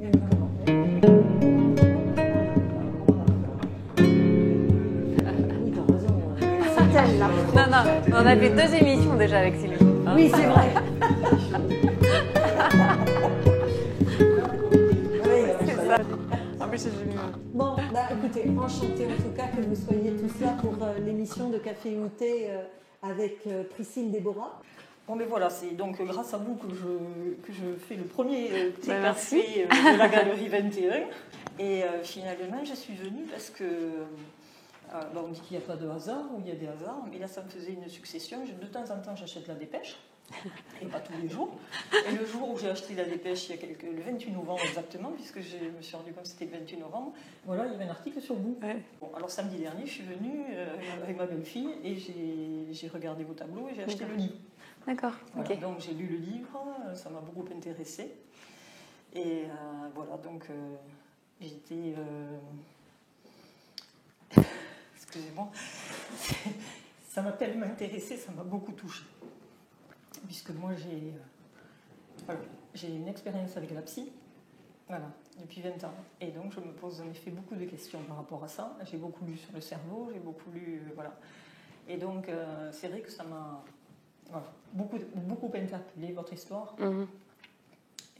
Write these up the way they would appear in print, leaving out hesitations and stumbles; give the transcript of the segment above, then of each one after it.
Non, non, on a fait 2 émissions déjà avec Sylvie. Hein. Oui, c'est vrai. C'est ça. En plus, j'ai vu. Bon, bah, écoutez, enchantée en tout cas que vous soyez tous là pour l'émission de Café ou Thé avec Priscille Déborah. Bon, mais voilà, c'est donc grâce à vous que je fais le premier thé merci. café de la Galerie 21. Et finalement, je suis venue parce que on dit qu'il n'y a pas de hasard, ou il y a des hasards, mais là, ça me faisait une succession. De temps en temps, j'achète la dépêche, et pas tous les jours. Et le jour où j'ai acheté la dépêche, le 28 novembre exactement, puisque je me suis rendu compte que c'était le 28 novembre, voilà, il y avait un article sur vous. Ouais. Bon, alors samedi dernier, je suis venue avec ma belle-fille, et j'ai regardé vos tableaux, et j'ai acheté le livre. D'accord, voilà, ok. donc j'ai lu le livre, ça m'a beaucoup intéressée. Et voilà, donc j'étais... excusez-moi, ça m'a tellement intéressée, ça m'a beaucoup touchée. Puisque moi, j'ai une expérience avec la psy, voilà, depuis 20 ans. Et donc, je me pose en effet beaucoup de questions par rapport à ça. J'ai beaucoup lu sur le cerveau, j'ai beaucoup lu, voilà. Et donc, c'est vrai que ça m'a beaucoup interpellé, votre histoire. Mm-hmm.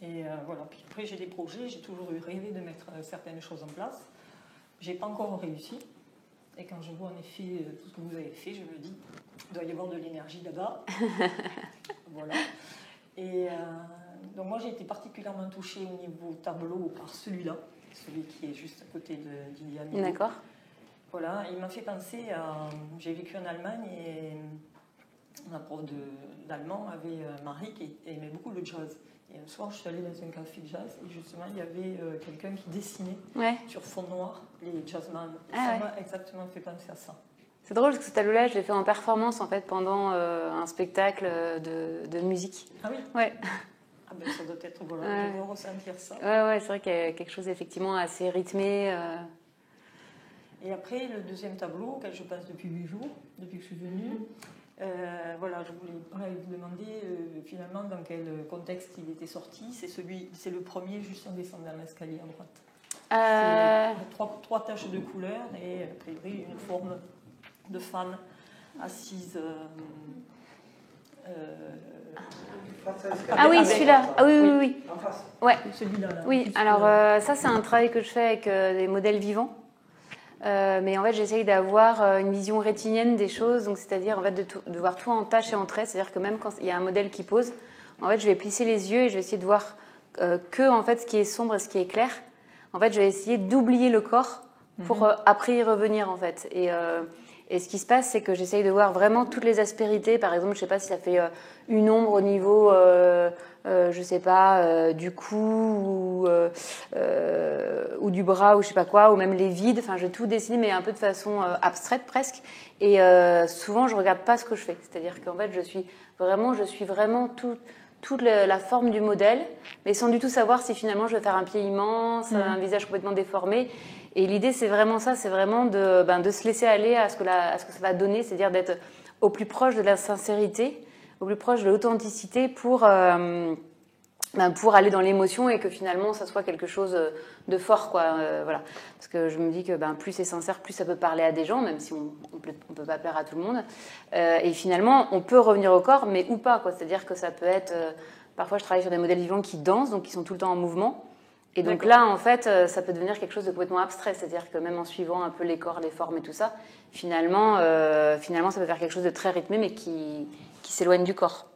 Et voilà, puis après, j'ai des projets, j'ai toujours eu rêvé de mettre certaines choses en place. J'ai pas encore réussi. Et quand je vois en effet tout ce que vous avez fait, je me dis, il doit y avoir de l'énergie là-bas. Voilà. Et donc moi, j'ai été particulièrement touchée au niveau tableau par celui-là, celui qui est juste à côté d'Iliane. D'accord. Voilà, il m'a fait penser à... J'ai vécu en Allemagne et ma prof d'allemand avait un mari qui aimait beaucoup le jazz. Et un soir, je suis allée dans un café de jazz et justement, il y avait quelqu'un qui dessinait sur fond noir les jazzman. Ça m'a exactement fait penser à ça. C'est drôle parce que ce tableau-là, je l'ai fait en performance en fait pendant un spectacle de musique. Ah oui. Ouais. Ah ben ça doit être, voilà, je veux ressentir ça. Ouais, c'est vrai qu'il y a quelque chose effectivement assez rythmé. Et après, le deuxième tableau, auquel je passe depuis 8 jours, depuis que je suis venue, voilà, je voulais vous demander finalement dans quel contexte il était sorti. C'est le premier juste en descendant l'escalier à droite. C'est trois taches de couleur et a priori une forme de femme assise. Ah oui, celui-là. Ah oui. En face. Ouais. Celui-là. Oui, alors ça c'est un travail que je fais avec des modèles vivants. Mais en fait, j'essaye d'avoir une vision rétinienne des choses, donc c'est-à-dire en fait de voir tout en tâches et en traits. C'est-à-dire que même quand il y a un modèle qui pose, en fait, je vais plisser les yeux et je vais essayer de voir que en fait ce qui est sombre et ce qui est clair. En fait, je vais essayer d'oublier le corps pour après y revenir en fait. Et ce qui se passe, c'est que j'essaye de voir vraiment toutes les aspérités. Par exemple, je sais pas si ça fait une ombre au niveau, je sais pas, du cou ou du bras ou je sais pas quoi, ou même les vides. Enfin, je vais tout dessiner, mais un peu de façon abstraite presque. Et souvent, je regarde pas ce que je fais. C'est-à-dire qu'en fait, je suis vraiment toute la forme du modèle, mais sans du tout savoir si finalement je vais faire un pied immense, un visage complètement déformé. Et l'idée, c'est vraiment ça, c'est vraiment de se laisser aller à ce que ça va donner, c'est-à-dire d'être au plus proche de la sincérité, au plus proche de l'authenticité pour aller dans l'émotion et que finalement, ça soit quelque chose de fort, quoi. Voilà. Parce que je me dis que plus c'est sincère, plus ça peut parler à des gens, même si on peut pas plaire à tout le monde. Et finalement, on peut revenir au corps, mais ou pas, quoi. C'est-à-dire que ça peut être... parfois, je travaille sur des modèles vivants qui dansent, donc qui sont tout le temps en mouvement. Et donc là, en fait, ça peut devenir quelque chose de complètement abstrait. C'est-à-dire que même en suivant un peu les corps, les formes et tout ça, finalement, ça peut faire quelque chose de très rythmé, mais qui s'éloigne du corps.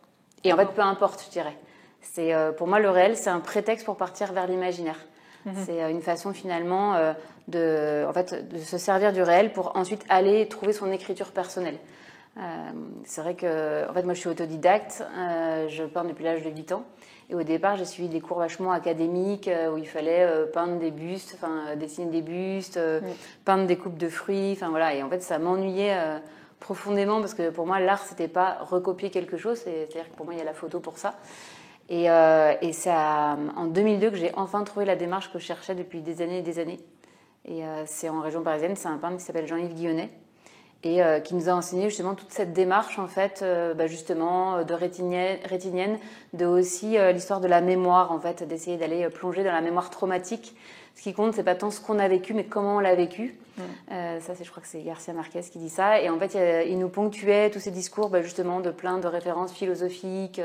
Et en fait, peu importe, je dirais. Pour moi, le réel, c'est un prétexte pour partir vers l'imaginaire. C'est une façon, finalement, de se servir du réel pour ensuite aller trouver son écriture personnelle. C'est vrai que, en fait, moi, je suis autodidacte. Je peins depuis l'âge de 8 ans. Et au départ, j'ai suivi des cours vachement académiques où il fallait peindre des bustes, dessiner des bustes, peindre des coupes de fruits, voilà. Et en fait, ça m'ennuyait profondément parce que pour moi, l'art, c'était pas recopier quelque chose. C'est-à-dire que pour moi, il y a la photo pour ça. Et c'est en 2002 que j'ai enfin trouvé la démarche que je cherchais depuis des années et des années. Et c'est en région parisienne, c'est un peintre qui s'appelle Jean-Yves Guillonnet. et qui nous a enseigné justement toute cette démarche en fait, justement de rétinienne, de aussi l'histoire de la mémoire en fait, d'essayer d'aller plonger dans la mémoire traumatique. Ce qui compte, c'est pas tant ce qu'on a vécu, mais comment on l'a vécu. Ça, je crois que c'est Garcia Marquez qui dit ça. Et en fait, il nous ponctuait tous ces discours, justement, de plein de références philosophiques,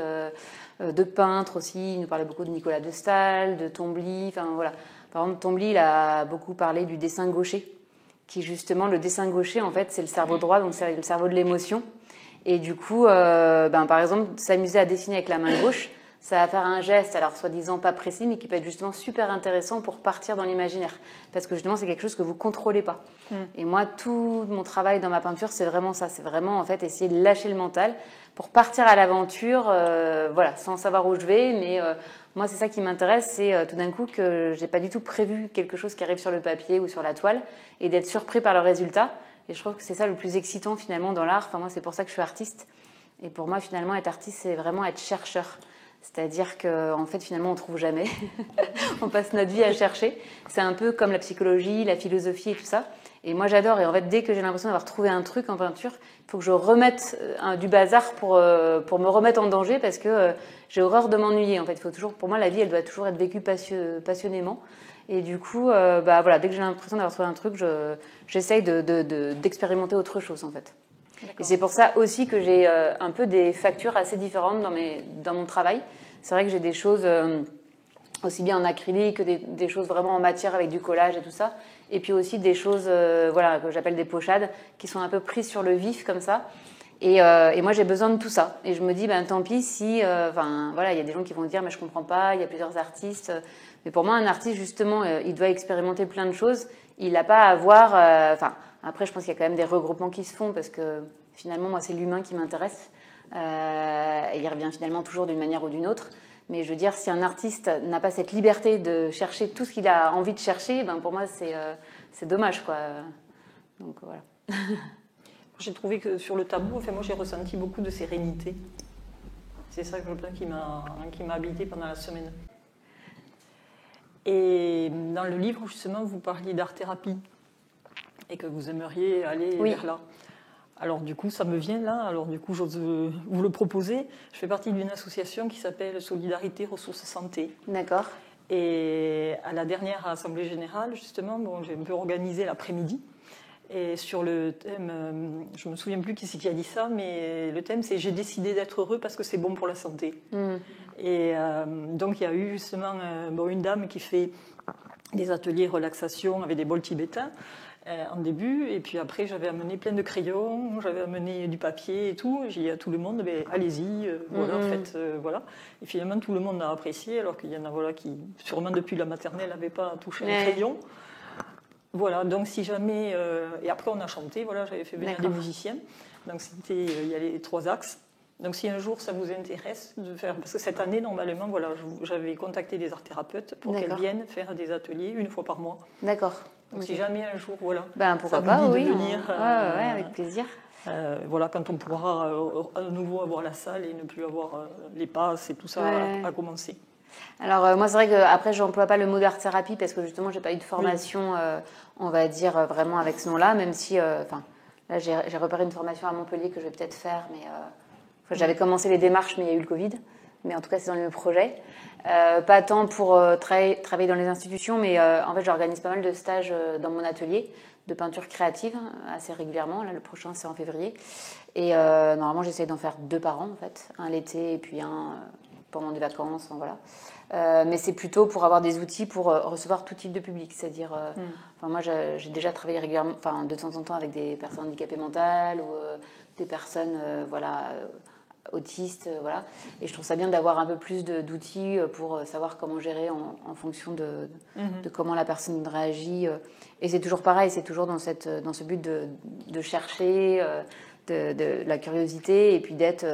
de peintres aussi. Il nous parlait beaucoup de Nicolas de Staël, de Tombly. Enfin voilà. Par exemple, Tombly, il a beaucoup parlé du dessin gaucher, qui justement, le dessin gaucher, en fait, c'est le cerveau droit, donc c'est le cerveau de l'émotion. Et du coup, par exemple, s'amuser à dessiner avec la main gauche, ça va faire un geste, alors soi-disant pas précis, mais qui peut être justement super intéressant pour partir dans l'imaginaire. Parce que justement, c'est quelque chose que vous contrôlez pas. Et moi, tout mon travail dans ma peinture, c'est vraiment ça. C'est vraiment, en fait, essayer de lâcher le mental pour partir à l'aventure, sans savoir où je vais. Mais moi, c'est ça qui m'intéresse, c'est tout d'un coup que j'ai pas du tout prévu quelque chose qui arrive sur le papier ou sur la toile et d'être surpris par le résultat. Et je trouve que c'est ça le plus excitant, finalement, dans l'art. Enfin, moi, c'est pour ça que je suis artiste. Et pour moi, finalement, être artiste, c'est vraiment être chercheur. C'est-à-dire qu'en fait, finalement, on trouve jamais. On passe notre vie à chercher. C'est un peu comme la psychologie, la philosophie et tout ça. Et moi, j'adore. Et en fait, dès que j'ai l'impression d'avoir trouvé un truc en peinture, il faut que je remette du bazar pour me remettre en danger parce que j'ai horreur de m'ennuyer. En fait, il faut toujours, pour moi, la vie, elle doit toujours être vécue passionnément. Et du coup, dès que j'ai l'impression d'avoir trouvé un truc, j'essaye d'expérimenter autre chose, en fait. Et c'est pour ça aussi que j'ai un peu des factures assez différentes dans mon travail. C'est vrai que j'ai des choses aussi bien en acrylique que des choses vraiment en matière avec du collage et tout ça. Et puis aussi des choses que j'appelle des pochades qui sont un peu prises sur le vif comme ça. Et moi, j'ai besoin de tout ça. Et je me dis, tant pis si... il y a des gens qui vont dire, mais je comprends pas, il y a plusieurs artistes. Mais pour moi, un artiste, justement, il doit expérimenter plein de choses. Il n'a pas à avoir... après, je pense qu'il y a quand même des regroupements qui se font parce que finalement, moi, c'est l'humain qui m'intéresse. Et il revient finalement toujours d'une manière ou d'une autre. Mais je veux dire, si un artiste n'a pas cette liberté de chercher tout ce qu'il a envie de chercher, pour moi, c'est dommage, quoi. Donc, voilà. J'ai trouvé que sur le tableau, moi, j'ai ressenti beaucoup de sérénité. C'est ça qui m'a habité pendant la semaine. Et dans le livre, justement, vous parliez d'art-thérapie et que vous aimeriez aller vers là. Alors du coup, ça me vient là. Alors du coup, j'ose vous le proposer. Je fais partie d'une association qui s'appelle Solidarité Ressources Santé. D'accord. Et à la dernière Assemblée Générale, justement, j'ai un peu organisé l'après-midi. Et sur le thème, je ne me souviens plus qui c'est qui a dit ça, mais le thème c'est « J'ai décidé d'être heureux parce que c'est bon pour la santé ». Et donc il y a eu justement une dame qui fait des ateliers relaxation avec des bols tibétains en début, et puis après j'avais amené plein de crayons, j'avais amené du papier et tout, j'ai dit à tout le monde, allez-y, faites, voilà. Et finalement tout le monde a apprécié, alors qu'il y en a qui, sûrement depuis la maternelle, n'avaient pas touché un crayon. Voilà, donc si jamais... et après on a chanté, j'avais fait venir des musiciens, donc il y a les 3 axes. Donc si un jour ça vous intéresse de faire... Parce que cette année, normalement, j'avais contacté des art-thérapeutes pour qu'elles viennent faire des ateliers 1 fois par mois. D'accord. Donc si jamais un jour, pourquoi ça pas, vous dit oui. de venir... avec plaisir. Quand on pourra à nouveau avoir la salle et ne plus avoir les passes et tout ça à commencer. Alors moi c'est vrai que après j'emploie pas le mot d'art-thérapie parce que justement j'ai pas eu de formation on va dire vraiment avec ce nom-là, même si là j'ai repéré une formation à Montpellier que je vais peut-être faire, mais j'avais commencé les démarches mais il y a eu le Covid, mais en tout cas c'est dans le projet. Pas tant pour travailler dans les institutions, mais en fait j'organise pas mal de stages dans mon atelier de peinture créative assez régulièrement. Là le prochain c'est en février et normalement j'essaie d'en faire 2 par an en fait, un l'été et puis un pendant des vacances, voilà. Mais c'est plutôt pour avoir des outils pour recevoir tout type de public, c'est-à-dire, moi j'ai déjà travaillé régulièrement, de temps en temps avec des personnes handicapées mentales ou des personnes, autistes, voilà. Et je trouve ça bien d'avoir un peu plus d'outils pour savoir comment gérer en fonction de comment la personne réagit. Et c'est toujours pareil, c'est toujours dans ce but de chercher, de la curiosité et puis d'être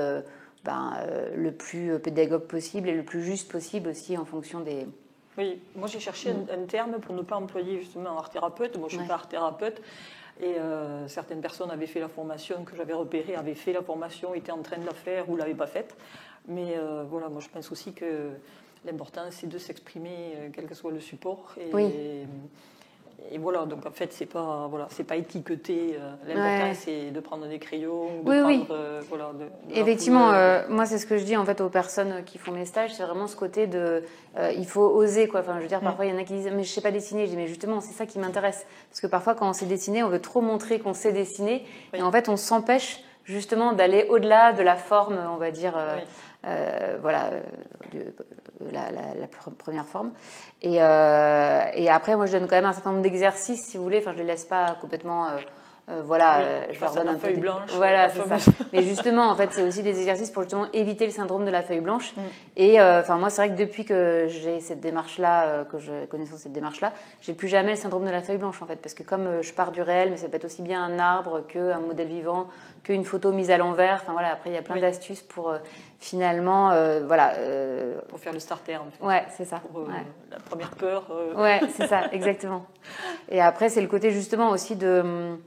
le plus pédagogue possible et le plus juste possible aussi en fonction des... Oui, moi j'ai cherché un terme pour ne pas employer justement art-thérapeute. Moi je ne suis pas art-thérapeute et certaines personnes avaient fait la formation que j'avais repérée, avaient fait la formation, étaient en train de la faire ou ne l'avaient pas faite. Mais moi je pense aussi que l'important c'est de s'exprimer quel que soit le support. Et voilà, donc en fait, c'est pas étiqueté. L'important, c'est de prendre des crayons, de prendre, de Effectivement, moi, c'est ce que je dis en fait aux personnes qui font mes stages, c'est vraiment ce côté de, il faut oser, quoi. Enfin, je veux dire, parfois, il y en a qui disent, mais je sais pas dessiner. Je dis, mais justement, c'est ça qui m'intéresse, parce que parfois, quand on sait dessiner, on veut trop montrer qu'on sait dessiner, et en fait, on s'empêche justement d'aller au-delà de la forme, on va dire. La première forme. Et après, moi, je donne quand même un certain nombre d'exercices, si vous voulez. Enfin, je les laisse pas complètement. Je leur donne un feuille blanche. Voilà, c'est ça. Mais justement, en fait, c'est aussi des exercices pour justement éviter le syndrome de la feuille blanche. Et moi, c'est vrai que depuis que j'ai cette démarche-là, que je connaissance cette démarche-là, j'ai plus jamais le syndrome de la feuille blanche, en fait, parce que comme je pars du réel, mais ça peut être aussi bien un arbre qu'un modèle vivant, qu'une photo mise à l'envers. Enfin voilà, après, il y a plein d'astuces pour finalement, pour faire le starter. En fait. Ouais, c'est ça. Pour la première peur. Ouais, c'est ça, exactement. Et après, c'est le côté justement aussi de.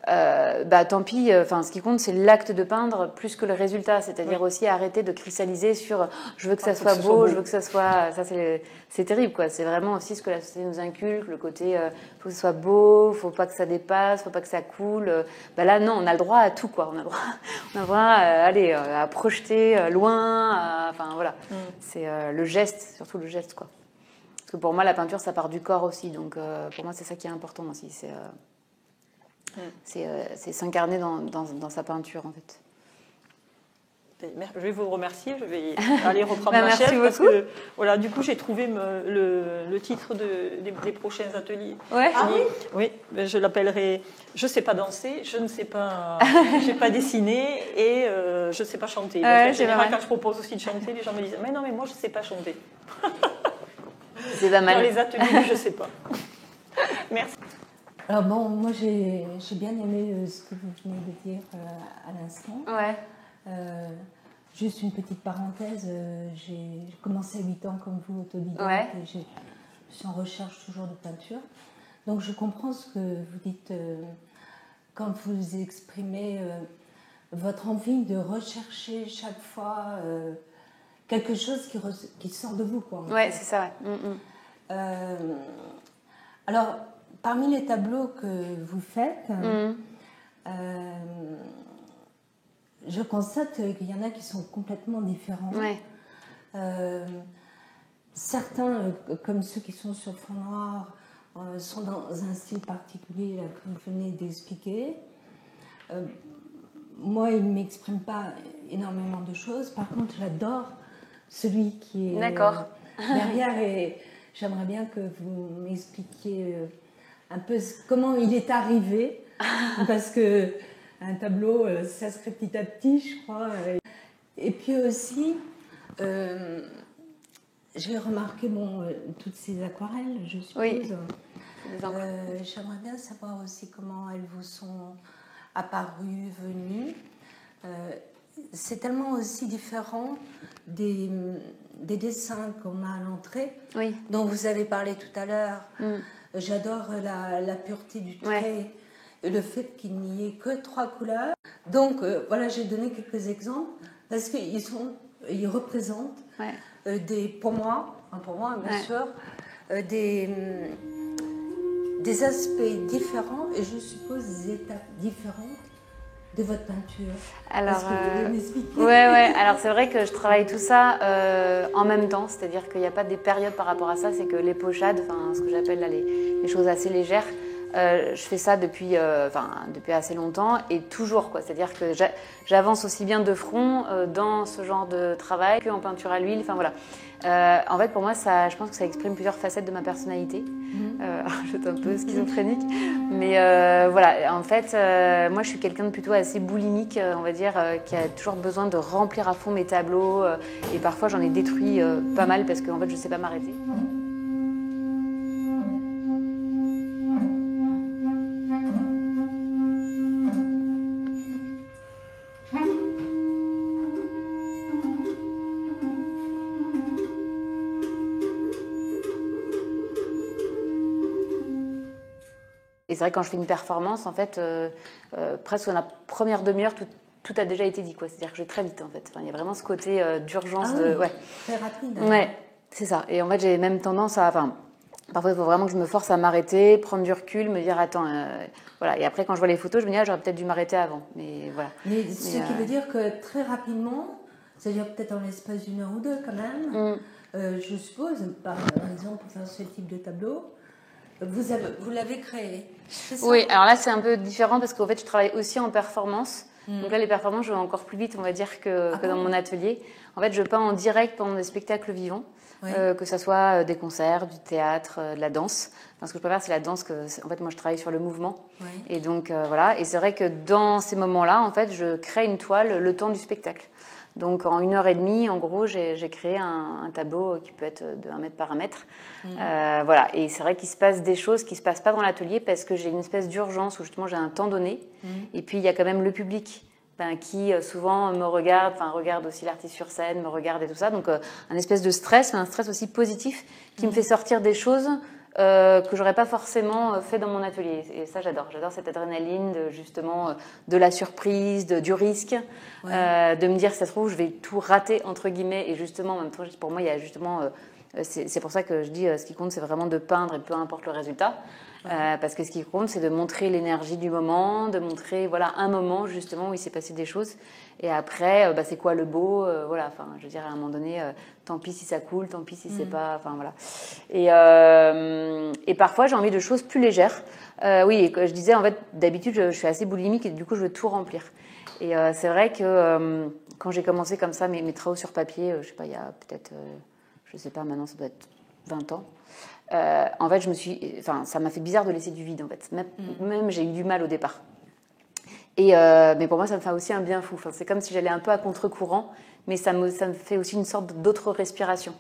Tant pis, ce qui compte, c'est l'acte de peindre plus que le résultat. C'est-à-dire aussi arrêter de cristalliser sur je veux que ça soit beau, je veux que ça soit. Ça, c'est terrible, quoi. C'est vraiment aussi ce que la société nous inculque, le côté faut que ce soit beau, faut pas que ça dépasse, faut pas que ça coule. Là, non, on a le droit à tout, quoi. On a le droit à projeter loin, voilà. C'est le geste, surtout le geste, quoi. Parce que pour moi, la peinture, ça part du corps aussi. Donc, pour moi, c'est ça qui est important aussi. C'est s'incarner dans sa peinture, en fait. Je vais vous remercier. Je vais aller reprendre ma merci chaise. beaucoup. Parce que, voilà, du coup, j'ai trouvé le titre des prochains ateliers. Ouais. Oui, je l'appellerai « Je ne sais pas danser, je ne sais pas, j'ai pas dessiné et je ne sais pas chanter ». En général, quand je propose aussi de chanter, les gens me disent « Mais non, mais moi, je ne sais pas chanter ». C'est pas mal. Dans les ateliers, je ne sais pas. Merci. Alors bon, moi j'ai bien aimé ce que vous venez de dire à l'instant. Ouais. Juste une petite parenthèse, j'ai commencé à 8 ans comme vous, autodidacte, et je suis en recherche toujours de peinture. Donc je comprends ce que vous dites quand vous exprimez votre envie de rechercher chaque fois quelque chose qui sort de vous, quoi. Ouais, c'est ça, ouais. Alors, parmi les tableaux que vous faites, je constate qu'il y en a qui sont complètement différents. Ouais. Certains, comme ceux qui sont sur fond noir, sont dans un style particulier, là, comme vous venez d'expliquer. Moi, il ne m'exprime pas énormément de choses. Par contre, j'adore celui qui est derrière, et j'aimerais bien que vous m'expliquiez un peu comment il est arrivé, parce que un tableau, ça se fait petit à petit, je crois. Et puis aussi, j'ai remarqué toutes ces aquarelles, je suppose. Oui. J'aimerais bien savoir aussi comment elles vous sont apparues, venues. C'est tellement aussi différent des dessins qu'on a à l'entrée, dont vous avez parlé tout à l'heure. J'adore la pureté du trait, le fait qu'il n'y ait que 3 couleurs. Donc voilà, j'ai donné quelques exemples parce qu'ils représentent pour moi bien sûr, des aspects différents et je suppose des étapes différentes de votre peinture. Alors, est-ce que vous pouvez m'expliquer ? Ouais. Alors c'est vrai que je travaille tout ça en même temps, c'est-à-dire qu'il n'y a pas des périodes par rapport à ça. C'est que les pochades, ce que j'appelle là les choses assez légères, je fais ça depuis assez longtemps et toujours, quoi. C'est-à-dire que j'avance aussi bien de front dans ce genre de travail qu'en peinture à l'huile. Enfin voilà. En fait, pour moi, je pense que ça exprime plusieurs facettes de ma personnalité. Je suis un peu schizophrénique, mais voilà. En fait, moi, je suis quelqu'un de plutôt assez boulimique, on va dire, qui a toujours besoin de remplir à fond mes tableaux. Et parfois, j'en ai détruit pas mal parce qu'en fait, je sais pas m'arrêter. Et c'est vrai que quand je fais une performance, en fait, presque dans la première demi-heure, tout a déjà été dit, quoi. C'est-à-dire que je vais très vite, en fait. Il y a vraiment ce côté d'urgence. Très rapide. Ouais, c'est ça. Et en fait, j'ai même tendance à... Parfois, il faut vraiment que je me force à m'arrêter, prendre du recul, me dire attends, voilà. Et après, quand je vois les photos, je me dis j'aurais peut-être dû m'arrêter avant. Mais voilà. Mais ce qui veut dire que très rapidement, c'est-à-dire peut-être en l'espace d'une heure ou deux quand même, je suppose, par exemple, pour faire ce type de tableau, vous l'avez créé. C'est ça? Oui, alors là, c'est un peu différent parce qu'en fait, je travaille aussi en performance. Donc là, les performances, je vais encore plus vite, on va dire, que dans mon atelier. En fait, je peins en direct pendant des spectacles vivants. Oui. Que ce soit des concerts, du théâtre, de la danse. Enfin, ce que je préfère, c'est la danse. En fait, moi, je travaille sur le mouvement. Oui. Et donc, voilà. Et c'est vrai que dans ces moments-là, en fait, je crée une toile le temps du spectacle. Donc, en 1h30, en gros, j'ai créé un tableau qui peut être de 1 mètre par 1 mètre. Voilà. Et c'est vrai qu'il se passe des choses qui ne se passent pas dans l'atelier parce que j'ai une espèce d'urgence où justement j'ai un temps donné. Et puis, il y a quand même le public. Qui souvent me regarde, regarde aussi l'artiste sur scène, me regarde et tout ça. Donc un espèce de stress, mais un stress aussi positif qui me fait sortir des choses que j'aurais pas forcément fait dans mon atelier. Et ça, j'adore. J'adore cette adrénaline de justement de la surprise, du risque, de me dire, ça se trouve, je vais tout rater entre guillemets. Et justement, en même temps, pour moi, il y a justement, c'est pour ça que je dis, ce qui compte, c'est vraiment de peindre et peu importe le résultat. Parce que ce qui compte, c'est de montrer l'énergie du moment, de montrer un moment justement où il s'est passé des choses. Et après, c'est quoi le beau, voilà. Enfin, je veux dire, à un moment donné, tant pis si ça coule, tant pis si c'est pas. Enfin voilà. Et parfois, j'ai envie de choses plus légères. Oui, je disais en fait, d'habitude, je suis assez boulimique et du coup, je veux tout remplir. Et c'est vrai que quand j'ai commencé comme ça mes travaux sur papier, je sais pas, il y a peut-être, je sais pas, maintenant ça doit être 20 ans. En fait, ça m'a fait bizarre de laisser du vide, en fait. Même j'ai eu du mal au départ. Mais pour moi, ça me fait aussi un bien fou. Enfin, c'est comme si j'allais un peu à contre-courant, mais ça me fait aussi une sorte d'autre respiration.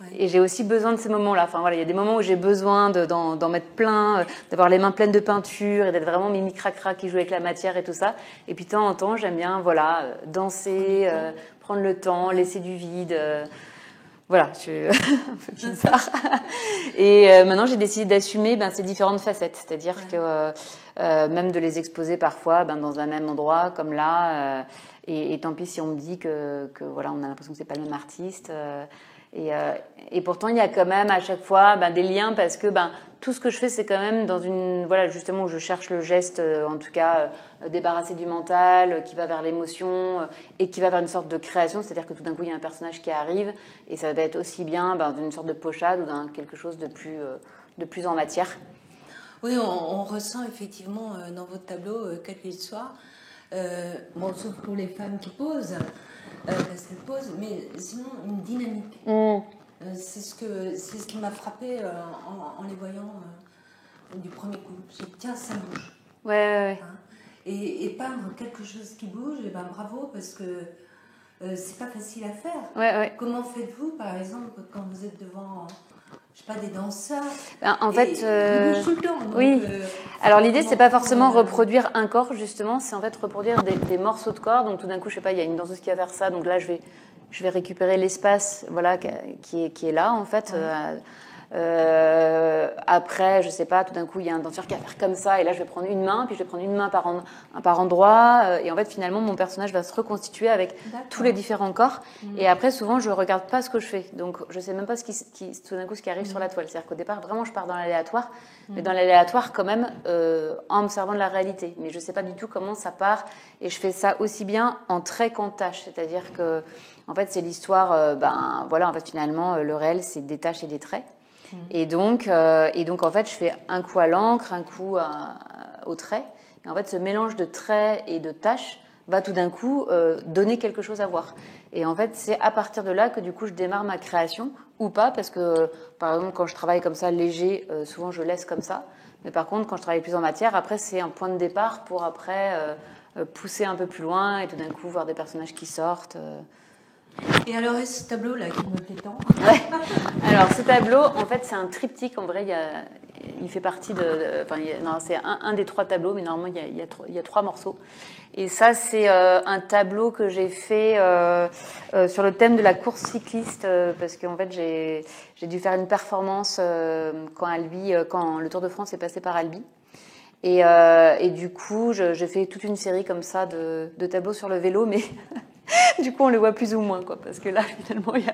Ouais. Et j'ai aussi besoin de ces moments-là. Enfin, voilà, il y a des moments où j'ai besoin d'en mettre plein, d'avoir les mains pleines de peinture et d'être vraiment mimi cracra qui joue avec la matière et tout ça. Et puis de temps en temps, j'aime bien, danser, prendre le temps, laisser du vide. Voilà, je suis un peu bizarre. Et maintenant, j'ai décidé d'assumer ces différentes facettes. C'est-à-dire que même de les exposer parfois dans un même endroit, comme là. Et tant pis si on me dit que voilà, on a l'impression que c'est pas le même artiste. Et pourtant, il y a quand même à chaque fois des liens parce que tout ce que je fais, c'est quand même dans une... Voilà, justement, où je cherche le geste, en tout cas, débarrassé du mental, qui va vers l'émotion et qui va vers une sorte de création. C'est-à-dire que tout d'un coup, il y a un personnage qui arrive et ça va être aussi bien d'une sorte de pochade ou quelque chose de plus en matière. Oui, on ressent effectivement dans votre tableau, quel qu'il soit, sauf pour les femmes qui posent, parce qu'elles posent, mais sinon une dynamique. C'est ce qui m'a frappé en les voyant du premier coup. J'ai dit, tiens, ça bouge. Ouais. Hein, et peindre quelque chose qui bouge, bravo, parce que c'est pas facile à faire. Ouais. Comment faites-vous, par exemple, quand vous êtes devant... je sais pas, des danseurs. En fait, ils bougent tout le temps. Donc, oui. Alors l'idée, c'est pas forcément reproduire un corps, justement, c'est en fait reproduire des morceaux de corps. Donc tout d'un coup, je sais pas, il y a une danseuse qui va faire ça, donc là, je vais récupérer l'espace, voilà, qui est là, en fait. Après, je sais pas, tout d'un coup, il y a un danseur qui va faire comme ça, et là, je vais prendre une main, puis je vais prendre une main par endroit, et en fait, finalement, mon personnage va se reconstituer avec tous les différents corps. Et après, souvent, je regarde pas ce que je fais, donc je sais même pas tout d'un coup, ce qui arrive sur la toile. C'est-à-dire qu'au départ, vraiment, je pars dans l'aléatoire, mais dans l'aléatoire, quand même, en observant de la réalité. Mais je sais pas du tout comment ça part, et je fais ça aussi bien en trait qu'en tâche. C'est-à-dire que, en fait, c'est l'histoire, voilà, en fait, finalement, le réel, c'est des tâches et des traits. Et donc, en fait, je fais un coup à l'encre, un coup au trait. Et en fait, ce mélange de traits et de tâches va tout d'un coup donner quelque chose à voir. Et en fait, c'est à partir de là que du coup, je démarre ma création, ou pas, parce que, par exemple, quand je travaille comme ça, léger, souvent je laisse comme ça. Mais par contre, quand je travaille plus en matière, après, c'est un point de départ pour après pousser un peu plus loin et tout d'un coup voir des personnages qui sortent. Et alors, ce tableau-là qui me plaît tant. Ouais. Alors, ce tableau, en fait, c'est un triptyque. En vrai, il fait partie c'est un des 3 tableaux, mais normalement, il y a 3 morceaux. Et ça, c'est un tableau que j'ai fait sur le thème de la course cycliste, parce qu'en fait, j'ai dû faire une performance quand le Tour de France est passé par Albi. Et du coup, j'ai fait toute une série comme ça de tableaux sur le vélo, mais Du coup, on le voit plus ou moins, quoi, parce que là, finalement, il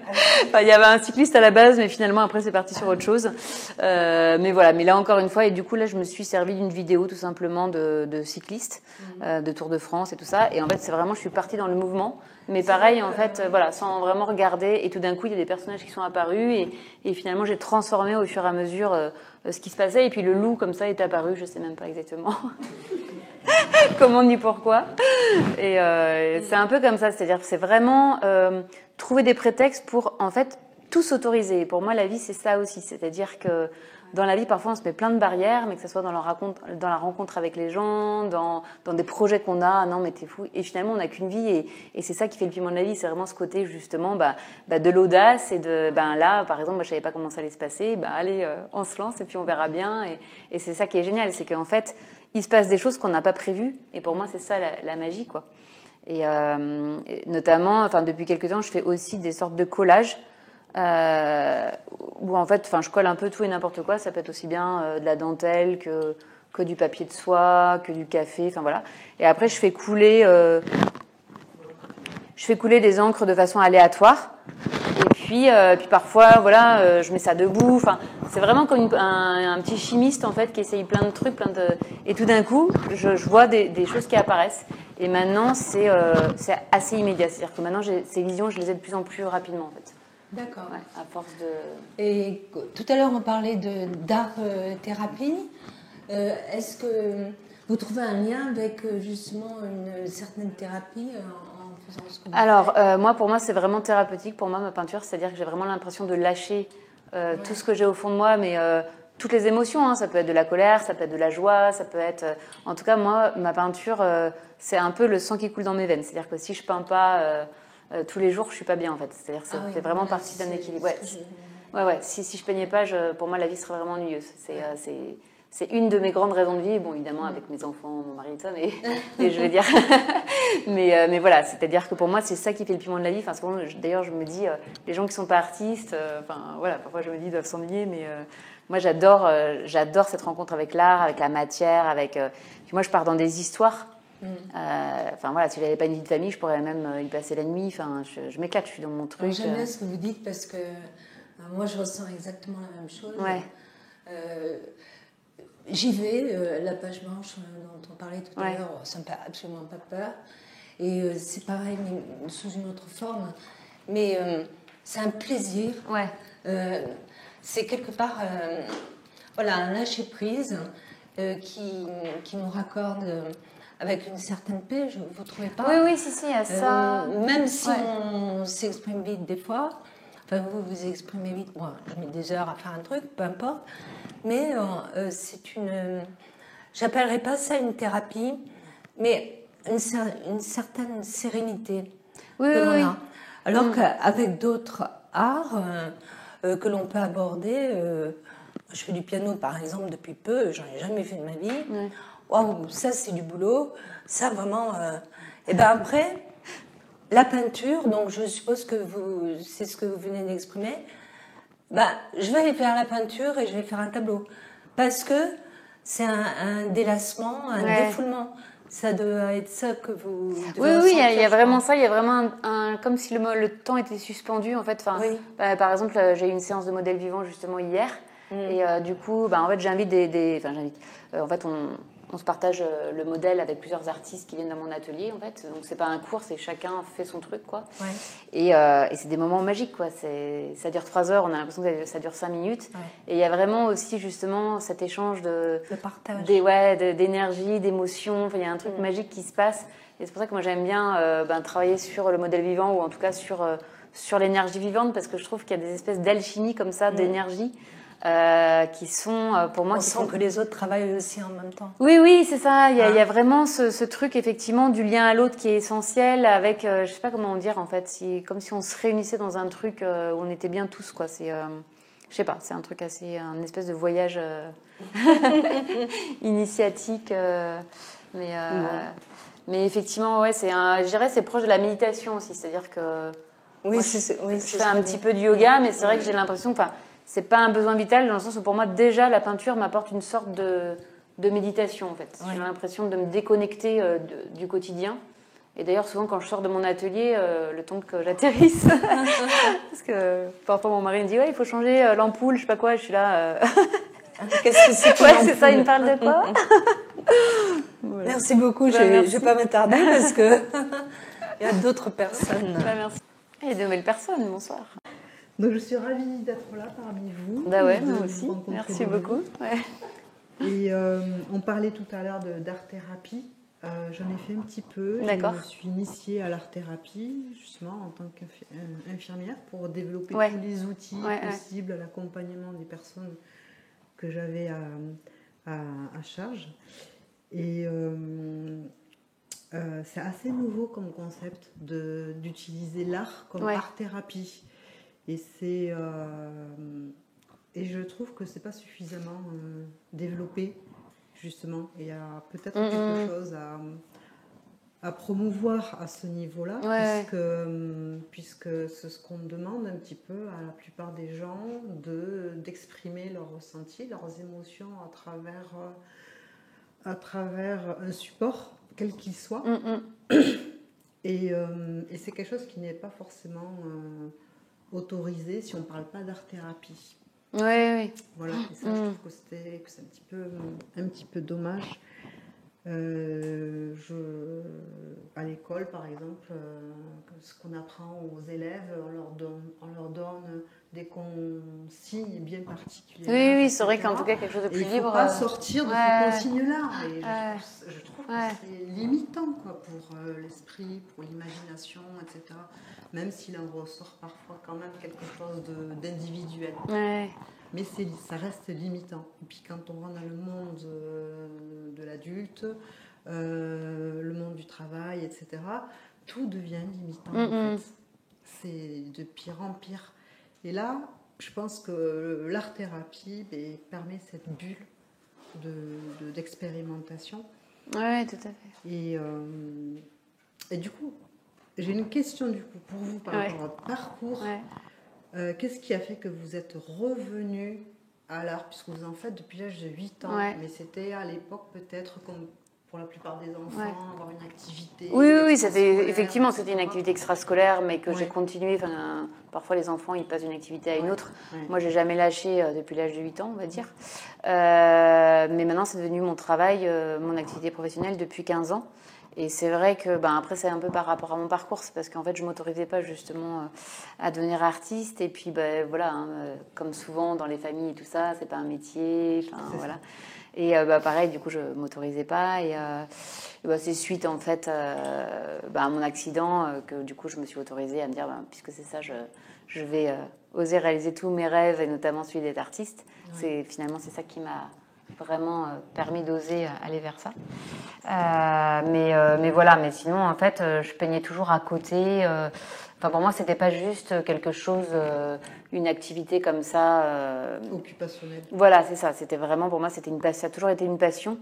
y avait un cycliste à la base, mais finalement, après, c'est parti sur autre chose. Mais voilà, mais là, encore une fois, et du coup, là, je me suis servi d'une vidéo, tout simplement, de cycliste, de Tour de France et tout ça. Et en fait, c'est vraiment, je suis partie dans le mouvement. Mais pareil, en fait, voilà, sans vraiment regarder. Et tout d'un coup, il y a des personnages qui sont apparus. Et finalement, j'ai transformé au fur et à mesure ce qui se passait. Et puis, le loup, comme ça, est apparu. Je sais même pas exactement comment ni pourquoi. Et c'est un peu comme ça. C'est-à-dire que c'est vraiment trouver des prétextes pour, en fait, tout s'autoriser. Pour moi, la vie, c'est ça aussi. C'est-à-dire que dans la vie, parfois, on se met plein de barrières, mais que ce soit dans la rencontre avec les gens, dans des projets qu'on a. Non, mais t'es fou. Et finalement, on n'a qu'une vie, et c'est ça qui fait le piment de la vie. C'est vraiment ce côté, justement, de l'audace et de, là, par exemple, moi, je savais pas comment ça allait se passer. Allez, on se lance et puis on verra bien. Et c'est ça qui est génial, c'est qu'en fait, il se passe des choses qu'on n'a pas prévues. Et pour moi, c'est ça la magie, quoi. Et notamment, depuis quelques temps, je fais aussi des sortes de collages. Où en fait, je colle un peu tout et n'importe quoi. Ça peut être aussi bien de la dentelle que du papier de soie, que du café, voilà. Et après, je fais couler des encres de façon aléatoire. Et puis parfois, voilà, je mets ça debout. C'est vraiment comme un petit chimiste en fait qui essaye plein de trucs, et tout d'un coup, je vois des choses qui apparaissent. Et maintenant, c'est assez immédiat. C'est-à-dire que maintenant, ces visions, je les ai de plus en plus rapidement en fait. D'accord. Ouais, à force de... Et tout à l'heure, on parlait d'art-thérapie. Est-ce que vous trouvez un lien avec justement une certaine thérapie en faisant ce que vous Alors, pour moi, c'est vraiment thérapeutique. Pour moi, ma peinture, c'est-à-dire que j'ai vraiment l'impression de lâcher tout ce que j'ai au fond de moi, mais toutes les émotions. Hein. Ça peut être de la colère, ça peut être de la joie, ça peut être... En tout cas, moi, ma peinture, c'est un peu le sang qui coule dans mes veines. C'est-à-dire que si je peins pas... tous les jours, je suis pas bien en fait. C'est-à-dire que ça fait vraiment partie d'un équilibre. Ouais. Si je peignais pas, pour moi, la vie serait vraiment ennuyeuse. C'est une de mes grandes raisons de vie. Bon, évidemment, avec mes enfants, mon mari et tout ça, mais je veux dire. mais voilà, c'est-à-dire que pour moi, c'est ça qui fait le piment de la vie. D'ailleurs, je me dis, les gens qui sont pas artistes, voilà, parfois je me dis, ils doivent s'ennuyer, mais moi, j'adore cette rencontre avec l'art, avec la matière, Puis moi, je pars dans des histoires. Voilà, si j'avais pas une vie de famille, je pourrais même y passer la nuit. Je m'éclate, je suis dans mon truc. J'aime bien ce que vous dites parce que moi je ressens exactement la même chose. Ouais. J'y vais, la page blanche dont on parlait tout à l'heure, ça me fait absolument pas peur. Et c'est pareil, mais sous une autre forme. Mais c'est un plaisir. Ouais. C'est quelque part, un lâcher prise qui nous raccorde. Avec une certaine paix, vous ne trouvez pas? Oui, si, il y a ça. Même si on s'exprime vite des fois, vous exprimez vite, moi je mets des heures à faire un truc, peu importe, mais c'est j'appellerais pas ça une thérapie, mais une certaine sérénité que l'on a. Alors qu'avec d'autres arts que l'on peut aborder, je fais du piano par exemple depuis peu, j'en ai jamais fait de ma vie. Waouh, ça c'est du boulot, ça vraiment. Et après, la peinture, donc je suppose que c'est ce que vous venez d'exprimer. Je vais aller faire la peinture et je vais faire un tableau parce que c'est un délassement, un défoulement. Ça doit être ça que vous. Oui, il y a vraiment ça. Il y a vraiment comme si le temps était suspendu en fait. Par exemple, j'ai eu une séance de modèle vivant justement hier, et du coup, en fait, j'invite en fait, on se partage le modèle avec plusieurs artistes qui viennent dans mon atelier, en fait. Donc, c'est pas un cours, c'est chacun fait son truc, quoi. Ouais. Et c'est des moments magiques, quoi. Ça dure 3 heures, on a l'impression que ça dure 5 minutes. Ouais. Et il y a vraiment aussi, justement, cet échange de partage. D'énergie, d'émotion. Enfin, il y a un truc magique qui se passe. Et c'est pour ça que moi, j'aime bien travailler sur le modèle vivant, ou en tout cas sur l'énergie vivante, parce que je trouve qu'il y a des espèces d'alchimie comme ça, d'énergie. Qui sont pour moi on sent que les autres travaillent aussi en même temps. Oui, c'est ça. Il y a vraiment ce truc effectivement du lien à l'autre qui est essentiel, avec je sais pas comment dire en fait, comme si on se réunissait dans un truc où on était bien tous, quoi. C'est je sais pas, c'est un truc un espèce de voyage initiatique, mais effectivement je dirais c'est proche de la méditation aussi, c'est-à-dire que je fais un petit peu de yoga, mais c'est vrai que j'ai l'impression que c'est pas un besoin vital, dans le sens où pour moi déjà la peinture m'apporte une sorte de méditation en fait. J'ai l'impression de me déconnecter du quotidien, Et d'ailleurs, souvent, quand je sors de mon atelier, le temps que j'atterrisse, parce que parfois mon mari me dit, ouais, il faut changer l'ampoule, je sais pas quoi, je suis là. Qu'est-ce que c'est? Ouais, c'est ça, il me parle de quoi? Voilà. Merci beaucoup, je vais pas m'attarder parce que il y a d'autres personnes. Merci. Et de nouvelles personnes, bonsoir. Donc je suis ravie d'être là parmi vous. Bah ouais, moi aussi. Merci beaucoup. Ouais. Et on parlait tout à l'heure d'art-thérapie. J'en ai fait un petit peu. D'accord. Je me suis initiée à l'art-thérapie, justement, en tant qu'infirmière, pour développer Ouais. tous les outils Ouais, possibles à l'accompagnement des personnes que j'avais à charge. Et c'est assez nouveau comme concept d'utiliser l'art comme art-thérapie. Et je trouve que c'est pas suffisamment développé, justement. Et il y a peut-être quelque chose à promouvoir à ce niveau-là, puisque c'est ce qu'on demande un petit peu à la plupart des gens, d'exprimer leurs ressentis, leurs émotions à travers un support, quel qu'il soit. Et c'est quelque chose qui n'est pas forcément autorisé si on ne parle pas d'art-thérapie. Oui. Voilà, et ça, je trouve que c'est un petit peu dommage. À l'école, par exemple, ce qu'on apprend aux élèves, on leur donne des consignes bien particulières. Oui, c'est vrai qu'en tout cas, quelque chose de plus libre. Il ne faut pas sortir de ces consignes-là. Je trouve que c'est limitant pour l'esprit, pour l'imagination, etc. Même s'il en ressort parfois quand même quelque chose d'individuel. Mais ça reste limitant. Et puis quand on rentre dans le monde de l'adulte, le monde du travail, etc., tout devient limitant. En fait. C'est de pire en pire. Et là, je pense que l'art-thérapie permet cette bulle d'expérimentation. Oui, tout à fait. Et du coup, j'ai une question pour vous par rapport à votre parcours. Qu'est-ce qui a fait que vous êtes revenu à l'art, puisque vous en faites depuis l'âge de 8 ans, mais c'était à l'époque peut-être comme pour la plupart des enfants, avoir une activité. Oui, c'était une activité extrascolaire, mais que j'ai continué. Parfois, les enfants, ils passent d'une activité à une autre. Moi, j'ai jamais lâché depuis l'âge de 8 ans, on va dire. Mais maintenant, c'est devenu mon travail, mon activité professionnelle depuis 15 ans. Et c'est vrai que, après, c'est un peu par rapport à mon parcours, c'est parce qu'en fait, je ne m'autorisais pas justement à devenir artiste. Et puis, voilà, comme souvent dans les familles et tout ça, c'est pas un métier. Voilà. Et pareil, du coup, je ne m'autorisais pas. Et c'est suite, en fait, à mon accident que, du coup, je me suis autorisée à me dire, puisque c'est ça, je vais oser réaliser tous mes rêves, et notamment celui d'être artiste. Finalement, c'est ça qui m'a vraiment permis d'oser aller vers ça. Mais voilà, mais sinon, en fait, je peignais toujours à côté. Pour moi, c'était pas juste quelque chose, une activité comme ça. Occupationnelle. Voilà, c'est ça. C'était vraiment, pour moi, c'était une passion. Ça a toujours été une passion.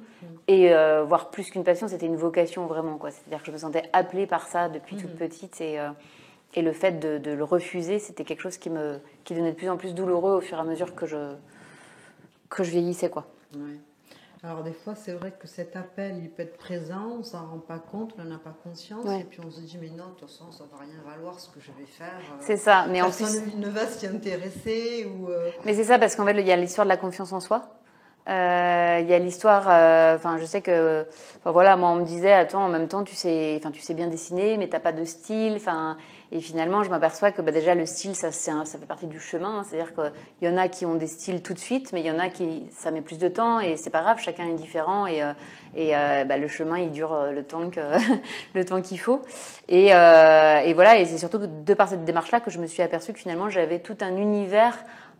Et voire plus qu'une passion, c'était une vocation vraiment, quoi. C'est-à-dire que je me sentais appelée par ça depuis toute petite. Et le fait de le refuser, c'était quelque chose qui devenait de plus en plus douloureux au fur et à mesure que je vieillissais, quoi. Ouais. Alors des fois, c'est vrai que cet appel, il peut être présent, on s'en rend pas compte, on n'en a pas conscience, et puis on se dit, mais non, de toute façon, ça va rien valoir ce que je vais faire. C'est ça, mais en plus... Personne ne va s'y intéresser. Mais c'est ça, parce qu'en fait, il y a l'histoire de la confiance en soi. Il y a l'histoire, je sais que, moi on me disait, attends, en même temps tu sais bien dessiner, mais t'as pas de style, et finalement je m'aperçois que déjà le style ça fait partie du chemin, c'est-à-dire qu'il y en a qui ont des styles tout de suite, mais il y en a qui ça met plus de temps et c'est pas grave, chacun est différent et le chemin il dure le temps qu'il faut et voilà, et c'est surtout de par cette démarche-là que je me suis aperçue que finalement j'avais tout un univers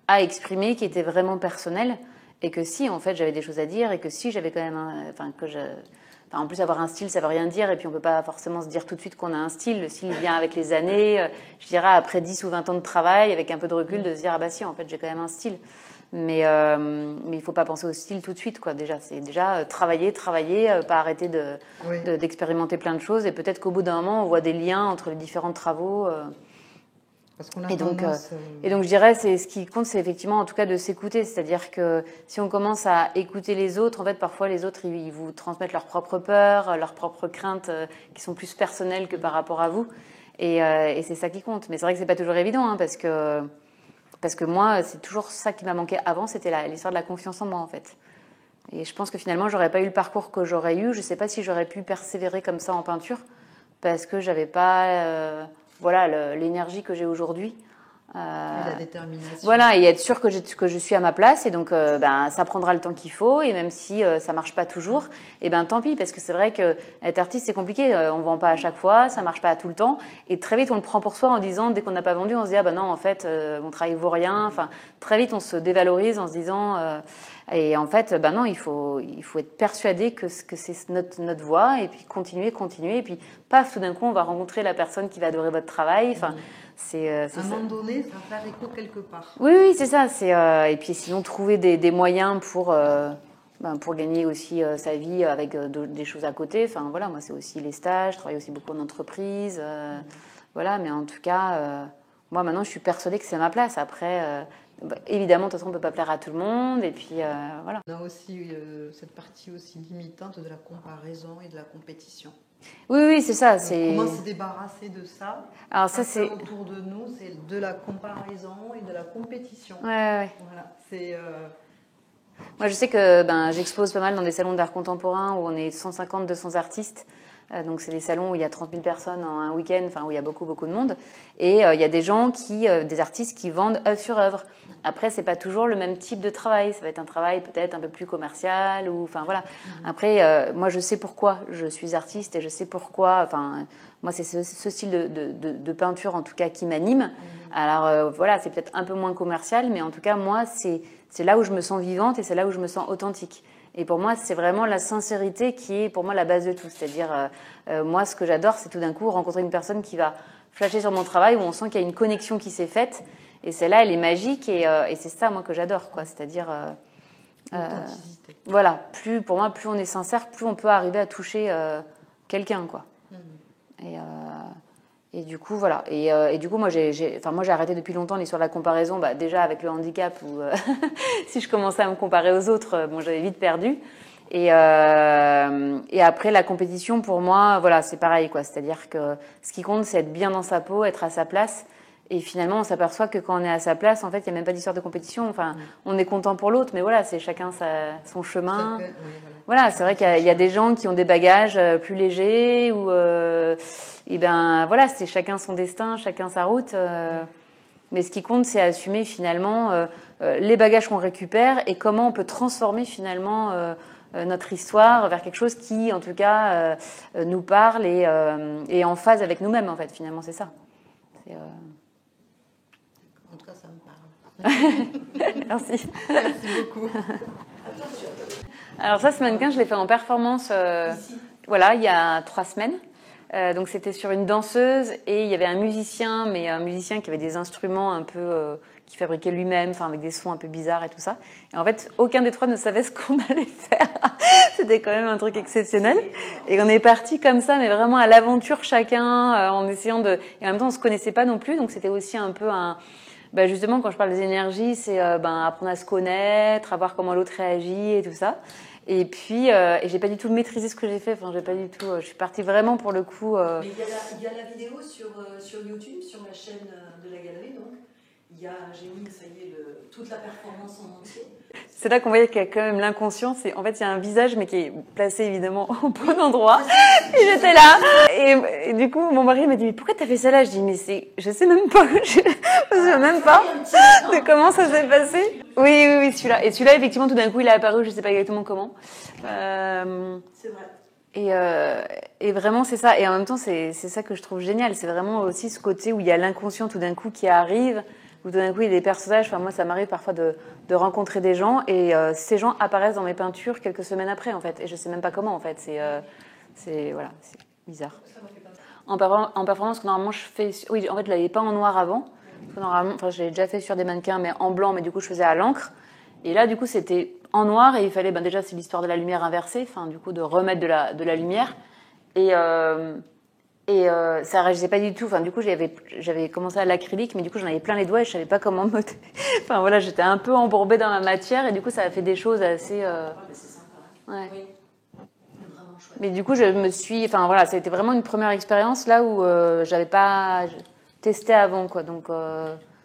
à exprimer qui était vraiment personnel. Et que si, en fait, j'avais des choses à dire et que si j'avais quand même en plus, avoir un style, ça veut rien dire et puis on peut pas forcément se dire tout de suite qu'on a un style. Le style vient avec les années, je dirais après 10 ou 20 ans de travail, avec un peu de recul, de se dire, si, en fait, j'ai quand même un style. Mais il faut pas penser au style tout de suite, quoi, déjà. C'est déjà travailler, pas arrêter d'expérimenter plein de choses et peut-être qu'au bout d'un moment, on voit des liens entre les différents travaux. Parce qu'on a Et donc, tendance, je dirais, ce qui compte, c'est effectivement, en tout cas, de s'écouter. C'est-à-dire que si on commence à écouter les autres, en fait, parfois, les autres, ils vous transmettent leurs propres peurs, leurs propres craintes qui sont plus personnelles que par rapport à vous. Et c'est ça qui compte. Mais c'est vrai que c'est pas toujours évident, hein, parce que moi, c'est toujours ça qui m'a manqué avant, c'était l'histoire de la confiance en moi, en fait. Et je pense que finalement, j'aurais pas eu le parcours que j'aurais eu. Je sais pas si j'aurais pu persévérer comme ça en peinture, parce que j'avais pas... voilà, l'énergie que j'ai aujourd'hui. la détermination. Voilà, et être sûr que je suis à ma place. Et donc, ça prendra le temps qu'il faut. Et même si ça marche pas toujours, et tant pis. Parce que c'est vrai qu'être artiste, c'est compliqué. On vend pas à chaque fois, ça marche pas tout le temps. Et très vite, on le prend pour soi en disant, dès qu'on n'a pas vendu, on se dit, ah ben non, en fait, mon travail vaut rien. Enfin, très vite, on se dévalorise en se disant... et en fait, non, il faut être persuadé que c'est notre voie, et puis continuer, et puis paf, tout d'un coup, on va rencontrer la personne qui va adorer votre travail. Enfin, c'est à un ça. moment donné, ça va faire écho quelque part. Oui, c'est ça. Et puis sinon, trouver des moyens pour gagner aussi sa vie avec des choses à côté. Enfin, voilà, moi, c'est aussi les stages, je travaille aussi beaucoup en entreprise. Voilà, mais en tout cas, moi, maintenant, je suis persuadée que c'est ma place. Après... évidemment, de toute façon, on ne peut pas plaire à tout le monde, et puis voilà. On a aussi cette partie aussi limitante de la comparaison et de la compétition. Oui, c'est ça. Comment se débarrasser de ça? Alors ça, c'est autour de nous, c'est de la comparaison et de la compétition. Ouais. Voilà, c'est. Moi, je sais que j'expose pas mal dans des salons d'art contemporain où on est 150-200 artistes. Donc, c'est des salons où il y a 30 000 personnes en un week-end, enfin, où il y a beaucoup de monde. Et il y a des gens des artistes qui vendent œuvre sur œuvre. Après, c'est pas toujours le même type de travail. Ça va être un travail peut-être un peu plus commercial ou, enfin, voilà. Après, moi, je sais pourquoi je suis artiste et je sais pourquoi, enfin, moi, c'est ce style de peinture, en tout cas, qui m'anime. Alors, voilà, c'est peut-être un peu moins commercial, mais en tout cas, moi, c'est là où je me sens vivante et c'est là où je me sens authentique. Et pour moi, c'est vraiment la sincérité qui est pour moi la base de tout. C'est-à-dire, moi, ce que j'adore, c'est tout d'un coup rencontrer une personne qui va flasher sur mon travail, où on sent qu'il y a une connexion qui s'est faite. Et celle-là, elle est magique. Et c'est ça, moi, que j'adore, quoi. C'est-à-dire, voilà, pour moi, plus on est sincère, plus on peut arriver à toucher quelqu'un, quoi. Et du coup, voilà. Et du coup, moi, j'ai arrêté depuis longtemps l'histoire de la comparaison. Déjà avec le handicap, où si je commençais à me comparer aux autres, j'avais vite perdu. Et après, la compétition, pour moi, voilà, c'est pareil, quoi. C'est-à-dire que ce qui compte, c'est être bien dans sa peau, être à sa place. Et finalement, on s'aperçoit que quand on est à sa place, en fait, il n'y a même pas d'histoire de compétition. Enfin, on est content pour l'autre, mais voilà, c'est chacun son chemin. Voilà, c'est vrai qu'il y a des gens qui ont des bagages plus légers ou et voilà, c'est chacun son destin, chacun sa route. Mais ce qui compte, c'est assumer finalement les bagages qu'on récupère et comment on peut transformer finalement notre histoire vers quelque chose qui, en tout cas, nous parle et est en phase avec nous-mêmes. En fait, finalement, c'est ça. En tout cas, ça me parle. Merci. Merci beaucoup. Alors ça, ce mannequin, je l'ai fait en performance voilà, il y a 3 semaines. Donc c'était sur une danseuse et il y avait un musicien, mais un musicien qui avait des instruments un peu qui fabriquait lui-même, enfin avec des sons un peu bizarres et tout ça. Et en fait, aucun des 3 ne savait ce qu'on allait faire. C'était quand même un truc exceptionnel. Et on est parti comme ça, mais vraiment à l'aventure chacun, en essayant de... Et en même temps, on se connaissait pas non plus, donc c'était aussi un peu un... justement, quand je parle des énergies, c'est apprendre à se connaître, à voir comment l'autre réagit et tout ça. Et puis, et j'ai pas du tout maîtrisé ce que j'ai fait. Enfin, j'ai pas du tout. Je suis partie vraiment pour le coup. Mais il y a la vidéo sur YouTube, sur la chaîne de la galerie, donc. J'ai mis, ça y est, toute la performance en entier. C'est là qu'on voyait qu'il y a quand même l'inconscient. En fait, il y a un visage, mais qui est placé évidemment au bon endroit. Et j'étais là. Et du coup, mon mari m'a dit, mais pourquoi t'as fait ça là? Je dis, mais je sais même pas. Je sais même pas de comment ça s'est passé. Oui, celui-là. Et celui-là, effectivement, tout d'un coup, il est apparu, je sais pas exactement comment. C'est vrai. Et vraiment, c'est ça. Et en même temps, c'est ça que je trouve génial. C'est vraiment aussi ce côté où il y a l'inconscient tout d'un coup qui arrive. Où tout d'un coup, il y a des personnages. Enfin, moi, ça m'arrive parfois de rencontrer des gens et ces gens apparaissent dans mes peintures quelques semaines après, en fait. Et je sais même pas comment, en fait. C'est bizarre. En performance, normalement, je fais... Oui, en fait, je l'avais pas en noir avant. Normalement, enfin, je l'ai déjà fait sur des mannequins, mais en blanc. Mais du coup, je faisais à l'encre. Et là, du coup, c'était en noir et il fallait... déjà, c'est l'histoire de la lumière inversée. Enfin, du coup, de remettre de la lumière. Et ça réagissait pas du tout. Enfin, du coup, j'avais commencé à l'acrylique, mais du coup, j'en avais plein les doigts et je savais pas comment me... Enfin, voilà, j'étais un peu embourbée dans la matière et du coup, ça a fait des choses assez... C'est sympa. Hein. Ouais. Oui. Vraiment chouette. Mais du coup, je me suis... Enfin, voilà, ça a été vraiment une première expérience là où j'avais pas testé avant, quoi. Donc,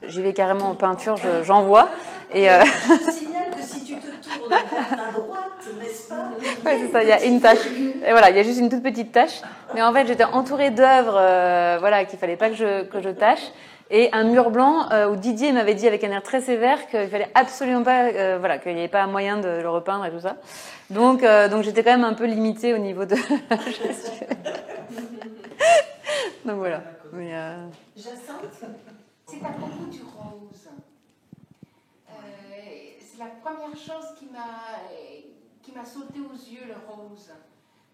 j'y vais carrément en peinture, j'envoie. Et... Je signale que si tu te tournes vers la droite, n'est-ce pas? Ouais, c'est ça, il y a une tâche. Et voilà, il y a juste une toute petite tâche. Mais en fait, j'étais entourée d'œuvres voilà, qu'il fallait pas que je tâche. Et un mur blanc où Didier m'avait dit avec un air très sévère qu'il fallait absolument pas, voilà, qu'il n'y avait pas moyen de le repeindre et tout ça. Donc j'étais quand même un peu limitée au niveau de la gestion. Donc voilà. Mais, Jacinthe, c'est à propos du rose. C'est la première chose qui m'a sauté aux yeux, le rose.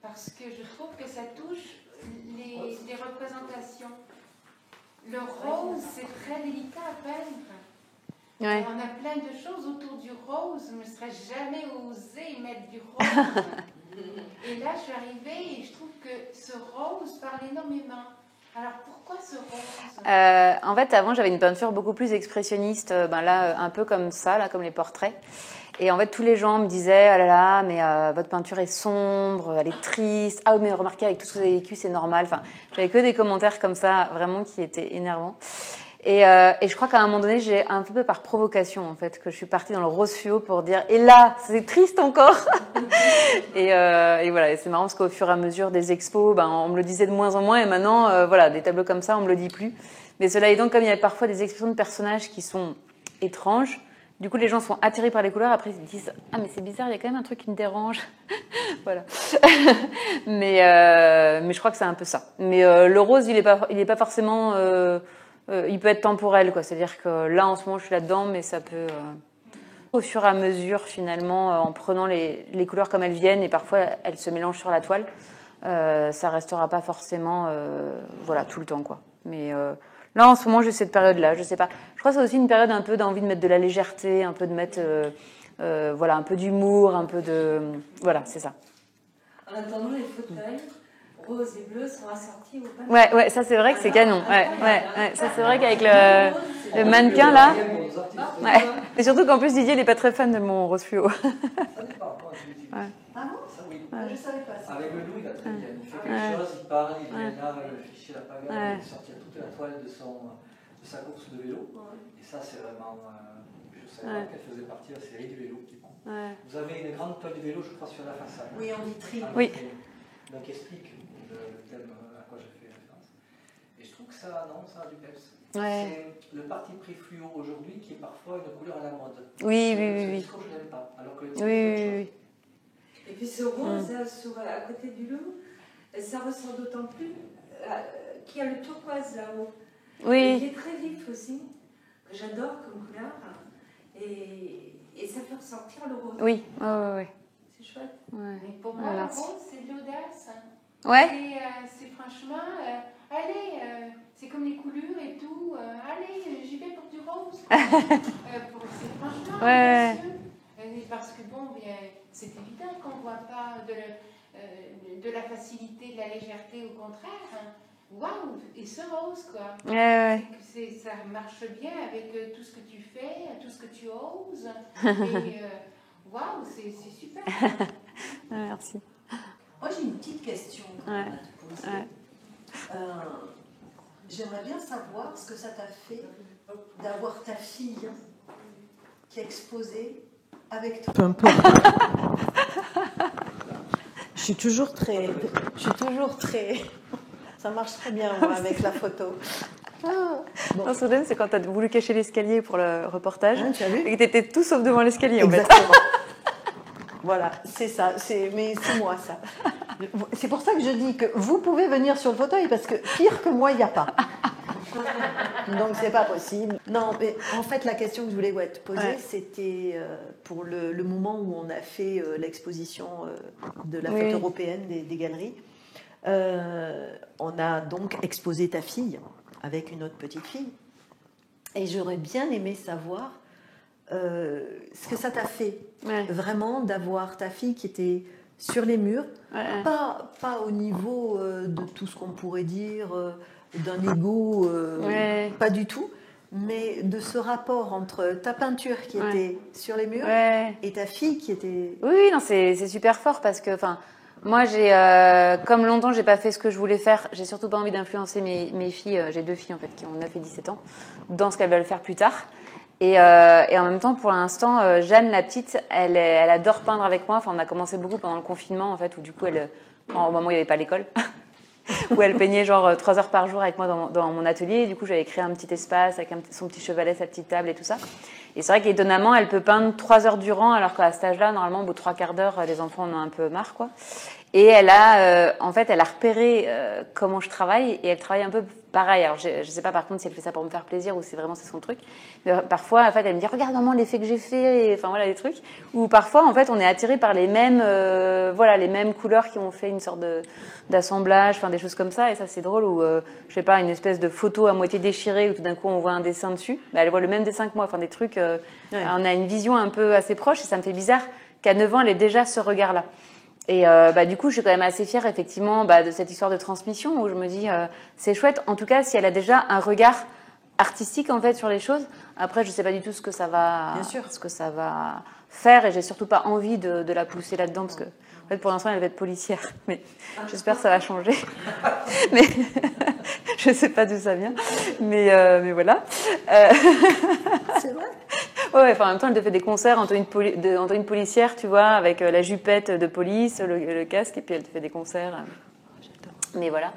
Parce que je trouve que ça touche les représentations. Le rose, c'est très délicat à peindre. ouais. On a plein de choses autour du rose. Je ne me serais jamais osé y mettre du rose. Et là, je suis arrivée et je trouve que ce rose parle énormément. Alors, pourquoi ce rose? En fait, avant, j'avais une peinture beaucoup plus expressionniste, là, un peu comme ça, là, comme les portraits. Et en fait, tous les gens me disaient, ah là là, mais votre peinture est sombre, elle est triste. Ah oui, mais remarquez, avec tout ce que vous avez vécu, c'est normal. Enfin, j'avais que des commentaires comme ça, vraiment, qui étaient énervants. Et je crois qu'à un moment donné, j'ai un peu par provocation, en fait, que je suis partie dans le rose fluo pour dire, et là, c'est triste encore. et voilà, et c'est marrant parce qu'au fur et à mesure des expos, on me le disait de moins en moins, et maintenant, voilà, des tableaux comme ça, on me le dit plus. Mais cela étant, comme il y a parfois des expressions de personnages qui sont étranges, du coup, les gens sont attirés par les couleurs. Après, ils se disent, ah, mais c'est bizarre, il y a quand même un truc qui me dérange. Voilà. mais je crois que c'est un peu ça. Mais le rose, il est pas forcément. Il peut être temporel, quoi. C'est-à-dire que là, en ce moment, je suis là-dedans, mais ça peut. Au fur et à mesure, finalement, en prenant les couleurs comme elles viennent, et parfois elles se mélangent sur la toile, ça restera pas forcément, voilà, tout le temps, quoi. Mais là, en ce moment, j'ai cette période-là, je sais pas. Je crois que c'est aussi une période un peu d'envie de mettre de la légèreté, un peu de mettre, voilà, un peu d'humour, un peu de, voilà, c'est ça. En attendant, les fauteuils rose et bleu sont assortis au panneau. Ouais, ça c'est vrai que c'est canon. Ouais, ça c'est vrai qu'avec le mannequin là. Ouais. Et surtout qu'en plus Didier n'est pas très fan de mon rose fluo. Ah bon? Je ne savais pas ça. Avec le loup, il va très bien. Il fait quelque chose, il parle, il vient là, ficher la pagaille, il sortir toute la toile de sa course de vélo. Et ça, c'est vraiment. Je ne savais pas qu'elle faisait partie de la série du vélo. Vous avez une grande toile de vélo, je crois, sur la façade. Oui, en vitrine. Oui. Donc, explique le thème à quoi j'ai fait référence. Et je trouve que ça, ça a du peps. Ouais. C'est le parti pris fluo aujourd'hui qui est parfois une couleur à la mode. Oui. Ce discours, je n'aime pas. Alors que le Oui. Et puis ce rose à côté du loup, ça ressort d'autant plus qu'il y a le turquoise là-haut. Oui. Qui est très vif aussi, que j'adore comme couleur. Et ça fait ressortir le rose. Oui. C'est chouette. Ouais. Mais pour moi, le rose, c'est de l'audace. Ouais. C'est franchement, allez, c'est comme les coulures et tout. Allez, j'y vais pour du rose. C'est franchement audacieux. Parce que bon, bien, c'est évident qu'on ne voit pas de la facilité, de la légèreté, au contraire. Waouh, et ce rose, quoi. Ouais. Ça marche bien avec tout ce que tu fais, tout ce que tu oses. Et waouh, c'est super. Merci. Moi, j'ai une petite question à te poser. J'aimerais bien savoir ce que ça t'a fait d'avoir ta fille qui a exposé avec toi. Peu importe. Je suis toujours très. Ça marche très bien, moi, avec la photo. Non, Soden, c'est quand tu as voulu cacher l'escalier pour le reportage. Tu as vu ? Et que tu étais tout sauf devant l'escalier, en fait. Exactement. Voilà, c'est ça. Mais c'est moi, ça. C'est pour ça que je dis que vous pouvez venir sur le fauteuil, parce que pire que moi, il n'y a pas. Donc, c'est pas possible. Non, mais en fait, la question que je voulais te poser, c'était pour le moment où on a fait l'exposition de la fête européenne des galeries. On a donc exposé ta fille avec une autre petite fille. Et j'aurais bien aimé savoir ce que ça t'a fait, vraiment, d'avoir ta fille qui était sur les murs, Ouais. pas au niveau de tout ce qu'on pourrait dire d'un ego, Ouais. pas du tout, mais de ce rapport entre ta peinture qui Ouais. était sur les murs Ouais. et ta fille qui était... Oui, non, c'est super fort parce que, enfin, moi, comme longtemps, j'ai pas fait ce que je voulais faire. J'ai surtout pas envie d'influencer mes filles. J'ai 2 filles en fait qui ont 9 et 17 ans dans ce qu'elles veulent faire plus tard. Et en même temps, pour l'instant, Jeanne, la petite, elle adore peindre avec moi. Enfin, on a commencé beaucoup pendant le confinement en fait, où du coup, au moment où il n'y avait pas l'école. Où elle peignait genre 3 heures par jour avec moi dans mon atelier. Et du coup, j'avais créé un petit espace avec son petit chevalet, sa petite table et tout ça. Et c'est vrai qu'étonnamment, elle peut peindre 3 heures durant, alors qu'à cet âge-là, normalement, au bout de 3/4 d'heure, les enfants en ont un peu marre, quoi. Et elle a repéré comment je travaille, et elle travaille un peu pareil. Alors, je sais pas par contre si elle fait ça pour me faire plaisir ou si vraiment c'est son truc. Mais parfois, en fait, elle me dit, regarde maman l'effet que j'ai fait, et, enfin voilà, des trucs. Ou parfois, en fait, on est attiré par les mêmes couleurs qui ont fait une sorte d'assemblage, enfin des choses comme ça. Et ça, c'est drôle. Ou je sais pas, une espèce de photo à moitié déchirée où tout d'un coup on voit un dessin dessus. Bah, elle voit le même dessin que moi. Enfin des trucs. On a une vision un peu assez proche, et ça me fait bizarre qu'à 9 ans, elle ait déjà ce regard-là. Et du coup, je suis quand même assez fière, effectivement, de cette histoire de transmission où je me dis, c'est chouette. En tout cas, si elle a déjà un regard artistique en fait sur les choses. Après, je sais pas du tout ce que ça va faire, et j'ai surtout pas envie de la pousser là-dedans parce que, en fait, pour l'instant, elle va être policière. Mais j'espère que ça va changer. Mais je sais pas d'où ça vient. Mais voilà. C'est vrai. Ouais, enfin, en même temps, elle te fait des concerts en tenue policière, tu vois, avec la jupette de police, le casque, et puis elle te fait des concerts. Mais voilà.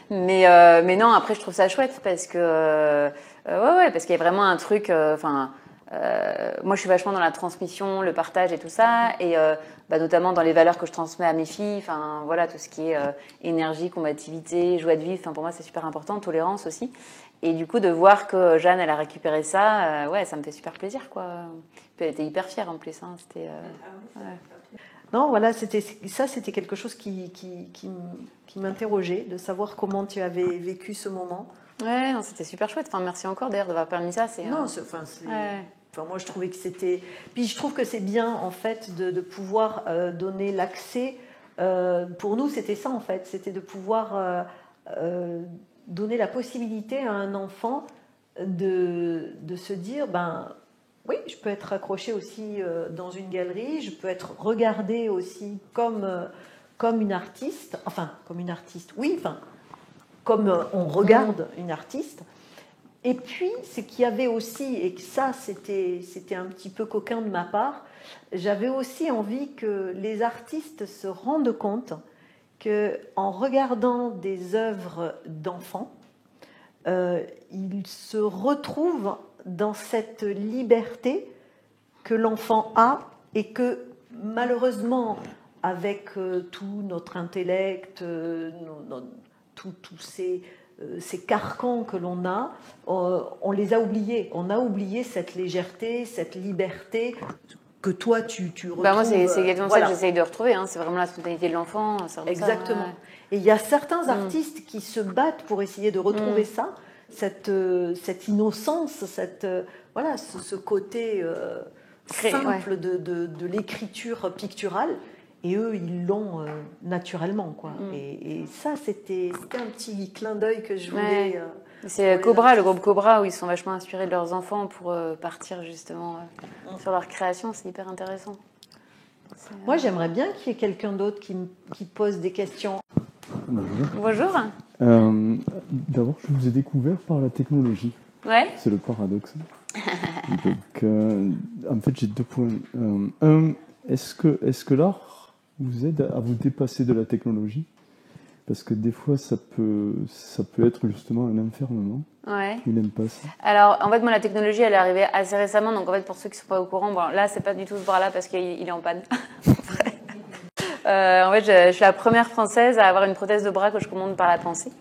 Mais non, après, je trouve ça chouette parce que, parce qu'il y a vraiment un truc, moi, je suis vachement dans la transmission, le partage et tout ça, et notamment dans les valeurs que je transmets à mes filles. Enfin, voilà, tout ce qui est énergie, combativité, joie de vivre. Enfin, pour moi, c'est super important, tolérance aussi. Et du coup, de voir que Jeanne, elle a récupéré ça, ça me fait super plaisir, quoi. Puis elle était hyper fière en plus. Hein. C'était. Non, voilà, c'était quelque chose qui m'interrogeait, de savoir comment tu avais vécu ce moment. Ouais, non, c'était super chouette. Enfin, merci encore d'ailleurs d'avoir permis ça. Moi, je trouvais que c'était. Puis je trouve que c'est bien, en fait, de pouvoir donner l'accès. Pour nous, c'était ça, en fait. C'était de pouvoir donner la possibilité à un enfant de se dire, oui, je peux être accrochée aussi dans une galerie, je peux être regardée aussi comme une artiste, comme on regarde une artiste. Et puis, ce qu'il y avait aussi, et que ça, c'était un petit peu coquin de ma part, j'avais aussi envie que les artistes se rendent compte qu'en regardant des œuvres d'enfants, ils se retrouvent dans cette liberté que l'enfant a, et que malheureusement, avec tout notre intellect, tous ces carcans que l'on a, on les a oubliés. On a oublié cette légèreté, cette liberté que toi tu retrouves. Moi, c'est exactement ça que j'essaye de retrouver. Hein. C'est vraiment la spontanéité de l'enfant. Exactement. Ça, ouais. Et il y a certains artistes qui se battent pour essayer de retrouver ça, cette innocence, ce côté simple de l'écriture picturale. Et eux, ils l'ont naturellement, quoi. Et ça, c'était un petit clin d'œil que je voulais... c'est Cobra, le groupe Cobra, où ils sont vachement inspirés de leurs enfants pour partir justement sur leur création. C'est hyper intéressant. Moi, j'aimerais bien qu'il y ait quelqu'un d'autre qui pose des questions. Bonjour. D'abord, je vous ai découvert par la technologie. Ouais. C'est le paradoxe. Donc, en fait, j'ai 2 points. Un, est-ce que l'art vous aide à vous dépasser de la technologie? Parce que des fois, ça peut être justement un enfermement. Ouais. Il n'aime pas ça. Alors, en fait, moi, la technologie, elle est arrivée assez récemment. Donc, en fait, pour ceux qui ne sont pas au courant, là, c'est pas du tout ce bras-là parce qu'il est en panne. En fait, je suis la première Française à avoir une prothèse de bras que je commande par la pensée.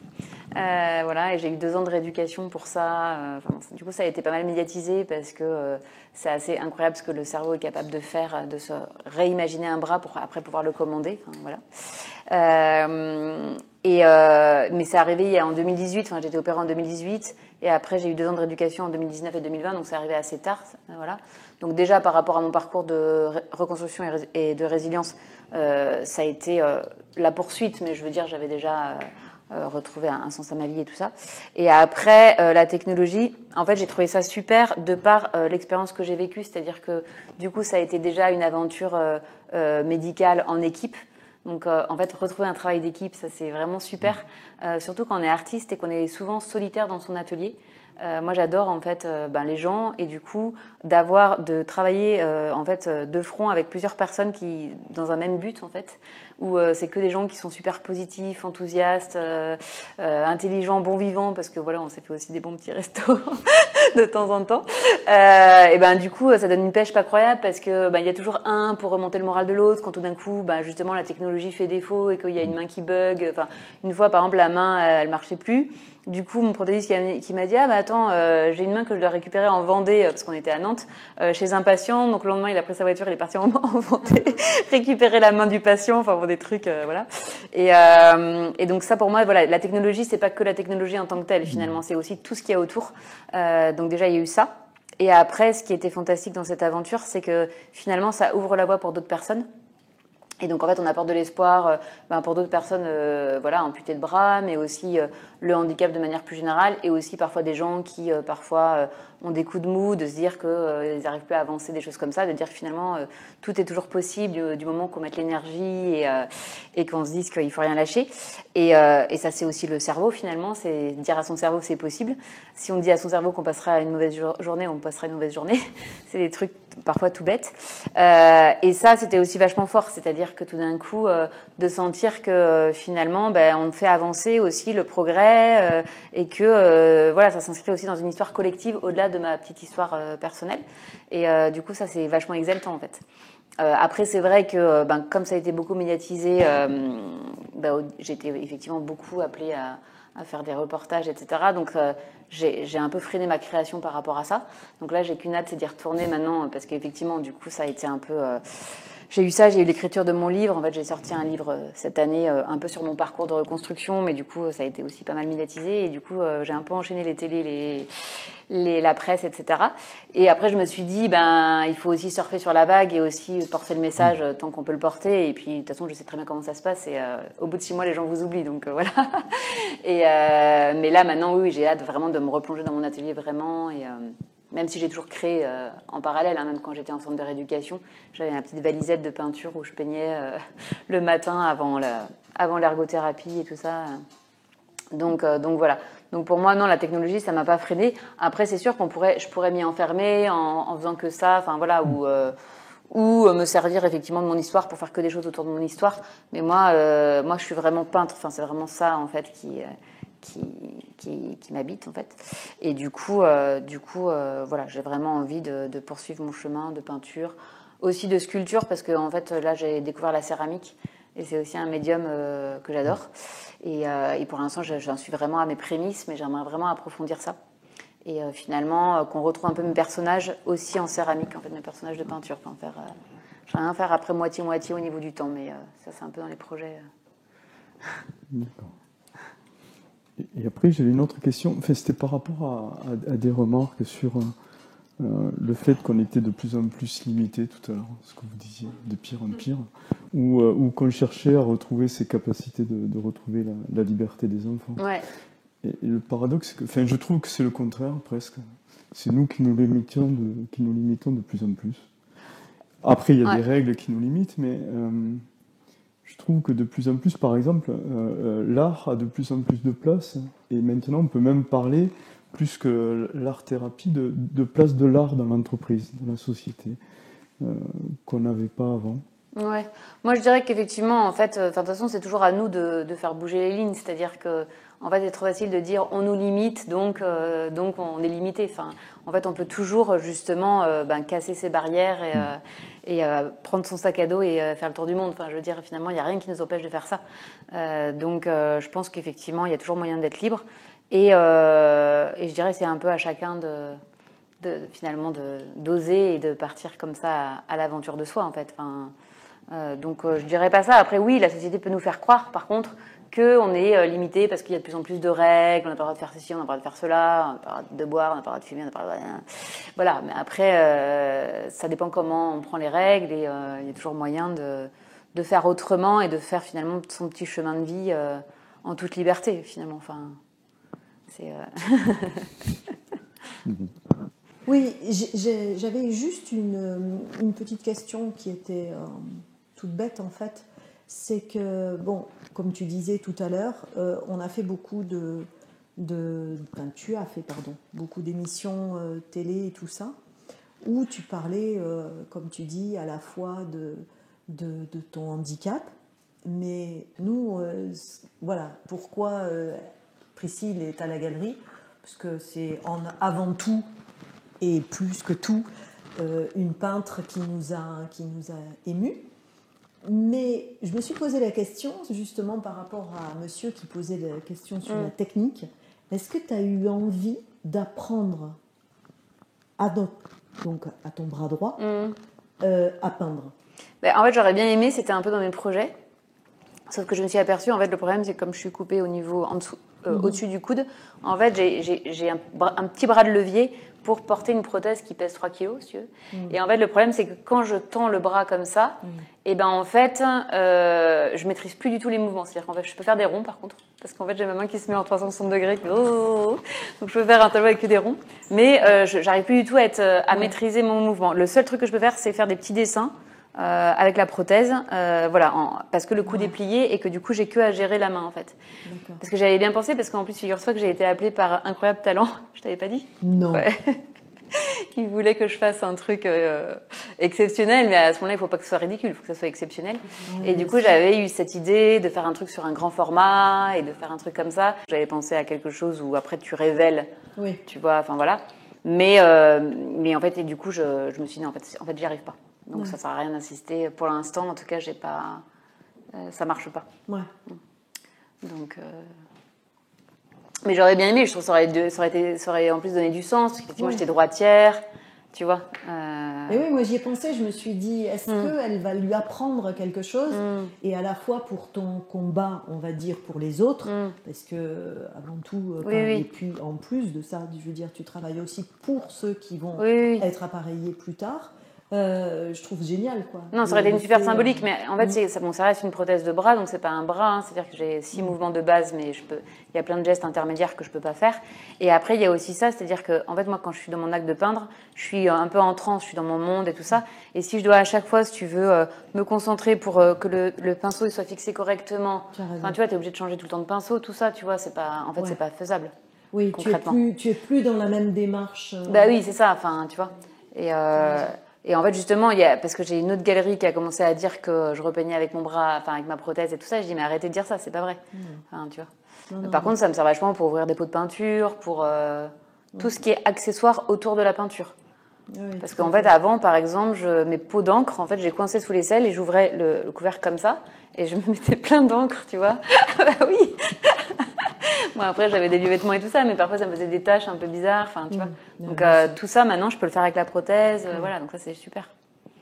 Et j'ai eu 2 ans de rééducation pour ça. Du coup, ça a été pas mal médiatisé parce que c'est assez incroyable ce que le cerveau est capable de faire, de se réimaginer un bras pour après pouvoir le commander. Mais c'est arrivé en 2018, enfin, j'ai été opérée en 2018, et après j'ai eu 2 ans de rééducation en 2019 et 2020, donc c'est arrivé assez tard. Voilà. Donc déjà par rapport à mon parcours de reconstruction et de résilience, ça a été la poursuite, mais je veux dire j'avais déjà retrouvé un sens à ma vie et tout ça. Et après la technologie, en fait j'ai trouvé ça super de par l'expérience que j'ai vécue, c'est-à-dire que du coup ça a été déjà une aventure médicale en équipe. Donc, en fait, retrouver un travail d'équipe, ça c'est vraiment super. Surtout quand on est artiste et qu'on est souvent solitaire dans son atelier. Moi, j'adore en fait les gens et du coup de travailler en fait de front avec plusieurs personnes qui dans un même but en fait, où c'est que des gens qui sont super positifs, enthousiastes, intelligents, bons vivants, parce que voilà, on s'est fait aussi des bons petits restos de temps en temps. Et ben du coup, ça donne une pêche pas croyable parce que il y a toujours un pour remonter le moral de l'autre quand tout d'un coup, justement la technologie fait défaut et qu'il y a une main qui bug. Enfin, une fois par exemple la main elle marchait plus. Du coup, mon prothésiste qui m'a dit attends, j'ai une main que je dois récupérer en Vendée parce qu'on était à Nantes chez un patient. Donc le lendemain, il a pris sa voiture, il est parti en Vendée récupérer la main du patient. Enfin bon, des trucs voilà. Et donc ça pour moi, voilà, la technologie, c'est pas que la technologie en tant que telle. Finalement, c'est aussi tout ce qu'il y a autour. Donc déjà, il y a eu ça. Et après, ce qui était fantastique dans cette aventure, c'est que finalement, ça ouvre la voie pour d'autres personnes. Et donc en fait, on apporte de l'espoir pour d'autres personnes amputées de bras, mais aussi le handicap de manière plus générale, et aussi parfois des gens qui parfois ont des coups de mou, de se dire qu'ils n'arrivent plus à avancer, des choses comme ça, de dire que finalement tout est toujours possible du moment qu'on mette l'énergie et qu'on se dise qu'il ne faut rien lâcher. Et ça, c'est aussi le cerveau finalement, c'est dire à son cerveau que c'est possible. Si on dit à son cerveau qu'on passera une mauvaise journée, on passera une mauvaise journée. C'est des trucs parfois tout bêtes. Et ça, c'était aussi vachement fort, c'est-à-dire que tout d'un coup, de sentir que finalement, on fait avancer aussi le progrès et que ça s'inscrit aussi dans une histoire collective au-delà de ma petite histoire personnelle. Et du coup, ça, c'est vachement exaltant en fait. Après, c'est vrai que comme ça a été beaucoup médiatisé, j'ai été effectivement beaucoup appelée à faire des reportages, etc. Donc, j'ai un peu freiné ma création par rapport à ça. Donc là, j'ai qu'une hâte, c'est d'y retourner maintenant, parce qu'effectivement, du coup, ça a été un peu... J'ai eu ça, j'ai eu l'écriture de mon livre. En fait, j'ai sorti un livre cette année, un peu sur mon parcours de reconstruction, mais du coup, ça a été aussi pas mal médiatisé. Et du coup, j'ai un peu enchaîné les télés, la presse, etc. Et après, je me suis dit, il faut aussi surfer sur la vague et aussi porter le message tant qu'on peut le porter. Et puis, de toute façon, je sais très bien comment ça se passe. Et au bout de 6 mois, les gens vous oublient. Donc, voilà. Mais là, maintenant, oui, j'ai hâte vraiment de me replonger dans mon atelier vraiment. Et même si j'ai toujours créé en parallèle, même quand j'étais en centre de rééducation, j'avais ma petite valisette de peinture où je peignais le matin avant l'ergothérapie et tout ça. Donc voilà. Donc pour moi, non, la technologie, ça m'a pas freiné. Après, c'est sûr je pourrais m'y enfermer en faisant que ça, enfin voilà, ou me servir effectivement de mon histoire pour faire que des choses autour de mon histoire. Mais moi, je suis vraiment peintre. Enfin, c'est vraiment ça en fait qui m'habite en fait. Et du coup, voilà, j'ai vraiment envie de poursuivre mon chemin de peinture, aussi de sculpture, parce que en fait, là, j'ai découvert la céramique. Et c'est aussi un médium que j'adore. Et pour l'instant, j'en suis vraiment à mes prémices, mais j'aimerais vraiment approfondir ça. Et finalement, qu'on retrouve un peu mes personnages aussi en céramique, en fait, mes personnages de peinture. J'aimerais bien faire après moitié-moitié au niveau du temps, mais ça, c'est un peu dans les projets. D'accord. Et après, j'avais une autre question. Enfin, c'était par rapport à des remarques sur le fait qu'on était de plus en plus limité tout à l'heure, ce que vous disiez, de pire en pire, ou qu'on cherchait à retrouver ces capacités de retrouver la liberté des enfants. Ouais. Et le paradoxe, c'est que, je trouve que c'est le contraire presque. C'est nous qui nous limitons de plus en plus. Après, il y a des règles qui nous limitent, mais je trouve que de plus en plus, par exemple, l'art a de plus en plus de place. Et maintenant, on peut même parler, plus que l'art-thérapie, de place de l'art dans l'entreprise, dans la société, qu'on n'avait pas avant. Ouais. Moi, je dirais qu'effectivement, en fait, de toute façon, c'est toujours à nous de faire bouger les lignes. C'est-à-dire que, en fait, c'est trop facile de dire on nous limite, donc on est limité. Enfin, en fait, on peut toujours justement casser ces barrières et prendre son sac à dos et faire le tour du monde. Enfin, je veux dire, finalement, il n'y a rien qui nous empêche de faire ça. Donc, je pense qu'effectivement, il y a toujours moyen d'être libre. Et je dirais que c'est un peu à chacun finalement d'oser et de partir comme ça à l'aventure de soi, en fait. Enfin, Donc je dirais pas ça. Après oui, la société peut nous faire croire par contre qu'on est limité parce qu'il y a de plus en plus de règles, on n'a pas le droit de faire ceci, on n'a pas le droit de faire cela, on n'a pas le droit de boire, on n'a pas le droit de fumer, on n'a pas le droit de... Voilà, mais après ça dépend comment on prend les règles et il y a toujours moyen de faire autrement et de faire finalement son petit chemin de vie en toute liberté finalement. Enfin, c'est... Oui, j'avais juste une petite question qui était toute bête en fait. C'est que, bon, comme tu disais tout à l'heure, on a fait beaucoup tu as fait, pardon, beaucoup d'émissions télé et tout ça, où tu parlais, comme tu dis, à la fois de ton handicap, mais nous, voilà, pourquoi Priscille est à la galerie, parce que c'est avant tout, et plus que tout, une peintre qui nous a émus. Mais je me suis posé la question, justement par rapport à monsieur qui posait la question sur la technique. Est-ce que tu as eu envie d'apprendre à ton bras droit à peindre? En fait, j'aurais bien aimé, c'était un peu dans mes projets. Sauf que je me suis aperçue, en fait, le problème, c'est que comme je suis coupée au niveau en dessous, au-dessus du coude, en fait, j'ai un petit bras de levier pour porter une prothèse qui pèse 3 kilos, si tu veux. Et en fait, le problème, c'est que quand je tends le bras comme ça, et ben en fait, je maîtrise plus du tout les mouvements. C'est-à-dire qu'en fait, je peux faire des ronds, par contre, parce qu'en fait, j'ai ma main qui se met en 360 degrés. Donc, je peux faire un tableau avec que des ronds. Mais j'arrive plus du tout à maîtriser mon mouvement. Le seul truc que je peux faire, c'est faire des petits dessins avec la prothèse, parce que le coude est plié et que du coup j'ai que à gérer la main en fait. D'accord. Parce que j'avais bien pensé, parce qu'en plus figure-toi que j'ai été appelée par Incroyable Talent, je t'avais pas dit? Non. Ouais. Qui voulait que je fasse un truc exceptionnel, mais à ce moment-là il faut pas que ce soit ridicule, il faut que ça soit exceptionnel. Et du coup j'avais eu cette idée de faire un truc sur un grand format et de faire un truc comme ça. J'avais pensé à quelque chose où après tu révèles, tu vois, enfin voilà. Mais en fait, et du coup je me suis dit non, en fait j'y arrive pas. Donc ça sert à rien d'insister. Pour l'instant, en tout cas, j'ai pas, ça marche pas. Ouais. Donc, mais j'aurais bien aimé. Je trouve que ça aurait en plus donné du sens. Parce que moi, j'étais droitière, tu vois. Et oui, moi j'y ai pensé. Je me suis dit, est-ce qu'elle va lui apprendre quelque chose et à la fois pour ton combat, on va dire pour les autres, parce que avant tout, et puis en plus de ça, je veux dire, tu travailles aussi pour ceux qui vont être appareillés plus tard. Je trouve génial quoi. Non, ça aurait été une super symbolique, mais en fait ça reste une prothèse de bras, donc c'est pas un bras, hein. C'est-à-dire que j'ai 6 mouvements de base, mais il y a plein de gestes intermédiaires que je peux pas faire. Et après il y a aussi ça, c'est-à-dire que en fait moi quand je suis dans mon acte de peindre, je suis un peu en transe, je suis dans mon monde et tout ça. Et si je dois à chaque fois, si tu veux, me concentrer pour que le pinceau il soit fixé correctement, enfin tu vois, t'es obligé de changer tout le temps de pinceau, tout ça, tu vois, c'est pas, en fait c'est pas faisable. Oui, tu es plus dans la même démarche. Bah oui, c'est ça, enfin tu vois. Et en fait, justement, parce que j'ai une autre galerie qui a commencé à dire que je repeignais avec mon bras, enfin avec ma prothèse et tout ça. Je dis mais arrêtez de dire ça, c'est pas vrai. Enfin, tu vois. Par contre, ça me sert vachement pour ouvrir des pots de peinture, pour tout ce qui est accessoire autour de la peinture. Parce qu'en fait, avant, par exemple, mes pots d'encre, en fait, j'ai coincé sous l'aisselle et j'ouvrais le couvercle comme ça et je me mettais plein d'encre, tu vois. Bah oui. Bon, après, j'avais des vieux vêtements et tout ça, mais parfois, ça me faisait des taches un peu bizarres, enfin, tu vois. Donc, tout ça, maintenant, je peux le faire avec la prothèse, voilà, donc ça, c'est super.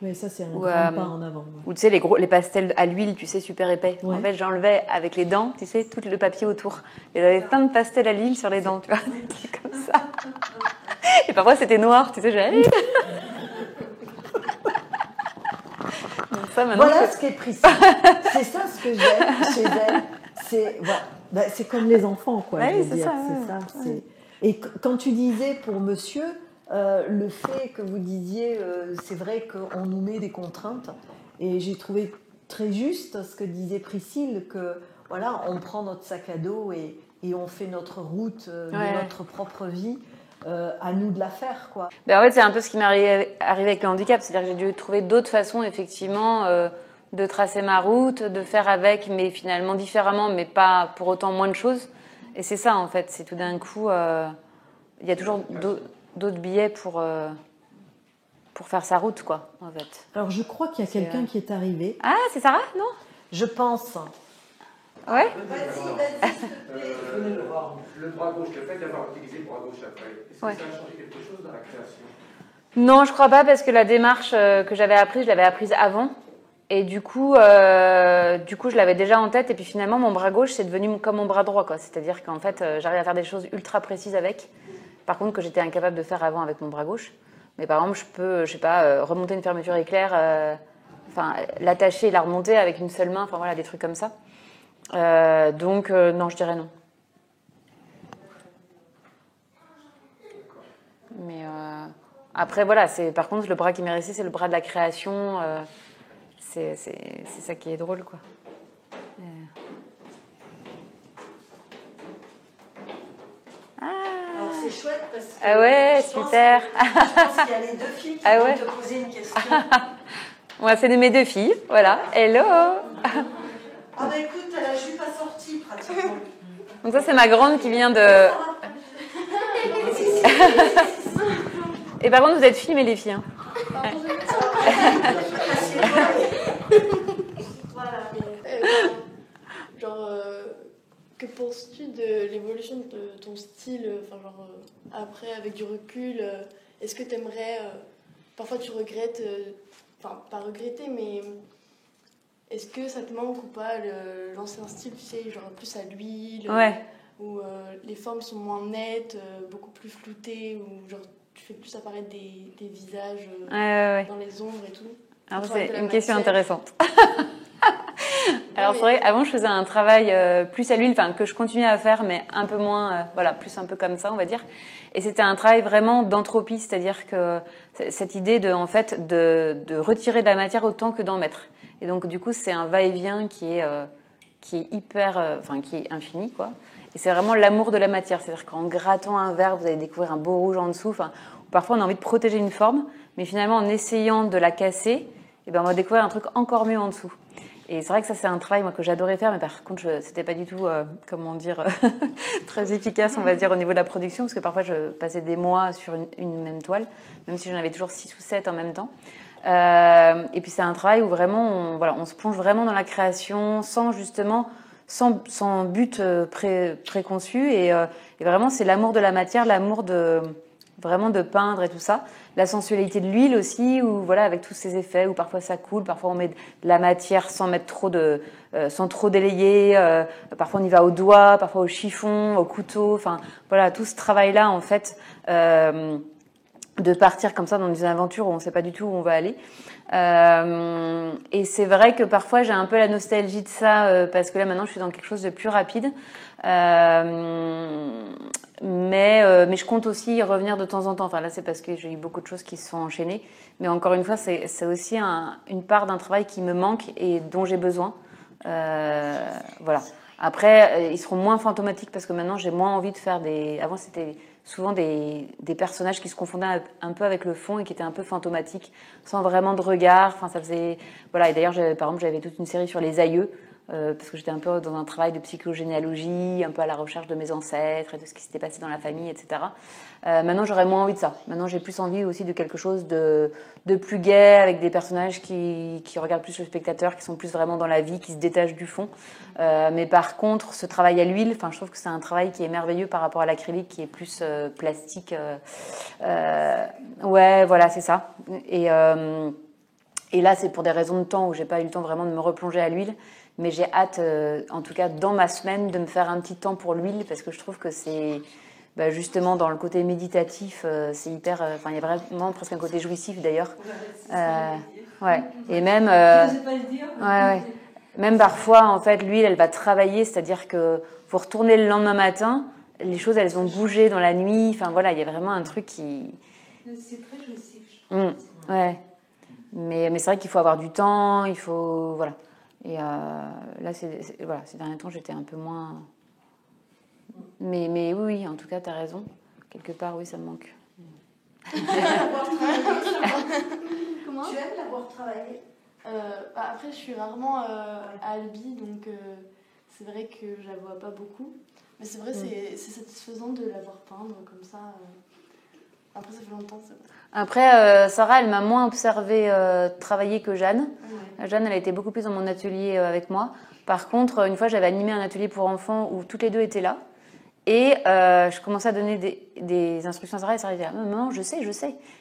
Mais ça, c'est un grand pas en avant. Ou tu sais, les pastels à l'huile, tu sais, super épais. En fait, j'enlevais avec les dents, tu sais, tout le papier autour. Et j'avais plein de pastels à l'huile sur les dents, tu vois, des trucs comme ça. Et parfois, c'était noir, tu sais, j'allais... Voilà ce qui est précis. C'est ça ce que j'aime chez elle. C'est comme les enfants, quoi. Ouais, c'est ça. Et quand tu disais pour monsieur, le fait que vous disiez, c'est vrai qu'on nous met des contraintes, et j'ai trouvé très juste ce que disait Priscille, que voilà, on prend notre sac à dos et on fait notre route de notre propre vie. À nous de la faire, quoi. En fait, c'est un peu ce qui m'est arrivé avec le handicap, c'est-à-dire que j'ai dû trouver d'autres façons, effectivement, de tracer ma route, de faire avec, mais finalement différemment, mais pas pour autant moins de choses. Et c'est ça, en fait, c'est tout d'un coup, il y a toujours d'autres billets pour faire sa route, quoi, en fait. Alors, je crois qu'il y a quelqu'un qui est arrivé. Ah, c'est Sarah, non? Je pense. Ouais. Venez le voir. Le bras gauche, le fait d'avoir utilisé le bras gauche après, est-ce que ça a changé quelque chose dans la création? Non, je crois pas, parce que la démarche que j'avais apprise, je l'avais apprise avant. Et du coup, je l'avais déjà en tête. Et puis finalement, mon bras gauche, c'est devenu comme mon bras droit, quoi. C'est-à-dire qu'en fait, j'arrive à faire des choses ultra précises avec. Par contre, que j'étais incapable de faire avant avec mon bras gauche. Mais par exemple, je peux, je sais pas, remonter une fermeture éclair, l'attacher et la remonter avec une seule main. Enfin voilà, des trucs comme ça. Donc, non, je dirais non. Mais après, voilà, par contre, le bras qui m'est resté, c'est le bras de la création. C'est ça qui est drôle, quoi. Alors c'est chouette parce que ah ouais, super. Je pense qu'il y a les deux filles qui vont te poser une question. Ouais, c'est de mes deux filles, voilà. Hello. Ah bah écoute, la jupe a sorti pratiquement. Donc ça, c'est ma grande qui vient de... Et par contre, vous êtes filmés, les filles. Hein. Que penses-tu de l'évolution de ton style, après, avec du recul, est-ce que tu aimerais, parfois tu regrettes, pas regretter, mais est-ce que ça te manque ou pas l'ancien style, tu sais, genre plus à l'huile, où les formes sont moins nettes, beaucoup plus floutées, où genre tu fais plus apparaître des visages dans les ombres et tout. Alors c'est une question intéressante. Alors c'est vrai, avant je faisais un travail plus à l'huile, que je continuais à faire, mais un peu moins, plus un peu comme ça, on va dire. Et c'était un travail vraiment d'entropie, c'est-à-dire que cette idée de retirer de la matière autant que d'en mettre. Et donc du coup c'est un va-et-vient qui est hyper, qui est infini, quoi. Et c'est vraiment l'amour de la matière, c'est-à-dire qu'en grattant un verre, vous allez découvrir un beau rouge en dessous. Parfois on a envie de protéger une forme, mais finalement en essayant de la casser, on va découvrir un truc encore mieux en dessous. Et c'est vrai que ça, c'est un travail moi, que j'adorais faire, mais par contre, c'était pas du tout, très efficace, on va dire, au niveau de la production, parce que parfois, je passais des mois sur une même toile, même si j'en avais toujours 6 ou 7 en même temps. Et puis, c'est un travail où vraiment, on se plonge vraiment dans la création, sans but préconçu. Et vraiment, c'est l'amour de la matière, l'amour vraiment de peindre et tout ça. La sensualité de l'huile aussi, avec tous ces effets, où parfois ça coule, parfois on met de la matière sans mettre sans trop délayer, parfois on y va au doigt, parfois au chiffon, au couteau, tout ce travail-là, en fait, de partir comme ça dans des aventures où on ne sait pas du tout où on va aller. Et c'est vrai que parfois j'ai un peu la nostalgie de ça, parce que là maintenant je suis dans quelque chose de plus rapide. Mais je compte aussi y revenir de temps en temps. Là, c'est parce que j'ai eu beaucoup de choses qui se sont enchaînées. Mais encore une fois, c'est aussi une part d'un travail qui me manque et dont j'ai besoin. Voilà. Après, ils seront moins fantomatiques parce que maintenant, j'ai moins envie de faire Avant, c'était souvent des personnages qui se confondaient un peu avec le fond et qui étaient un peu fantomatiques, sans vraiment de regard. Ça faisait... Voilà. Et d'ailleurs, par exemple, j'avais toute une série sur les aïeux. Parce que j'étais un peu dans un travail de psychogénéalogie, un peu à la recherche de mes ancêtres et de ce qui s'était passé dans la famille, etc. Maintenant, j'aurais moins envie de ça. Maintenant, j'ai plus envie aussi de quelque chose de plus gai, avec des personnages qui regardent plus le spectateur, qui sont plus vraiment dans la vie, qui se détachent du fond. Mais par contre, ce travail à l'huile, je trouve que c'est un travail qui est merveilleux par rapport à l'acrylique, qui est plus plastique. Ouais, voilà, c'est ça. Et là, c'est pour des raisons de temps où j'ai pas eu le temps vraiment de me replonger à l'huile. Mais j'ai hâte, en tout cas dans ma semaine, de me faire un petit temps pour l'huile parce que je trouve que c'est justement dans le côté méditatif, c'est hyper. Il y a vraiment presque un côté jouissif d'ailleurs. Ouais. Et même. Même parfois, en fait, l'huile, elle va travailler, c'est-à-dire que vous retournez le lendemain matin, les choses, elles ont bougé dans la nuit. Il y a vraiment un truc qui. C'est très jouissif. Ouais. Mais c'est vrai qu'il faut avoir du temps, il faut. Voilà. Et là, ces derniers temps, j'étais un peu moins... Mais oui, en tout cas, tu as raison. Quelque part, oui, ça me manque. Comment ? Tu aimes l'avoir travaillé ? Après, je suis rarement à Albi, donc c'est vrai que je la vois pas beaucoup. Mais c'est vrai, c'est satisfaisant de l'avoir peindre comme ça. Après, ça fait longtemps, c'est vrai. Après, Sarah, elle m'a moins observé travailler que Jeanne. Ouais. Jeanne, elle a été beaucoup plus dans mon atelier avec moi. Par contre, une fois, j'avais animé un atelier pour enfants où toutes les deux étaient là. Et je commençais à donner des instructions à Sarah, et Sarah disait « Maman, je sais. »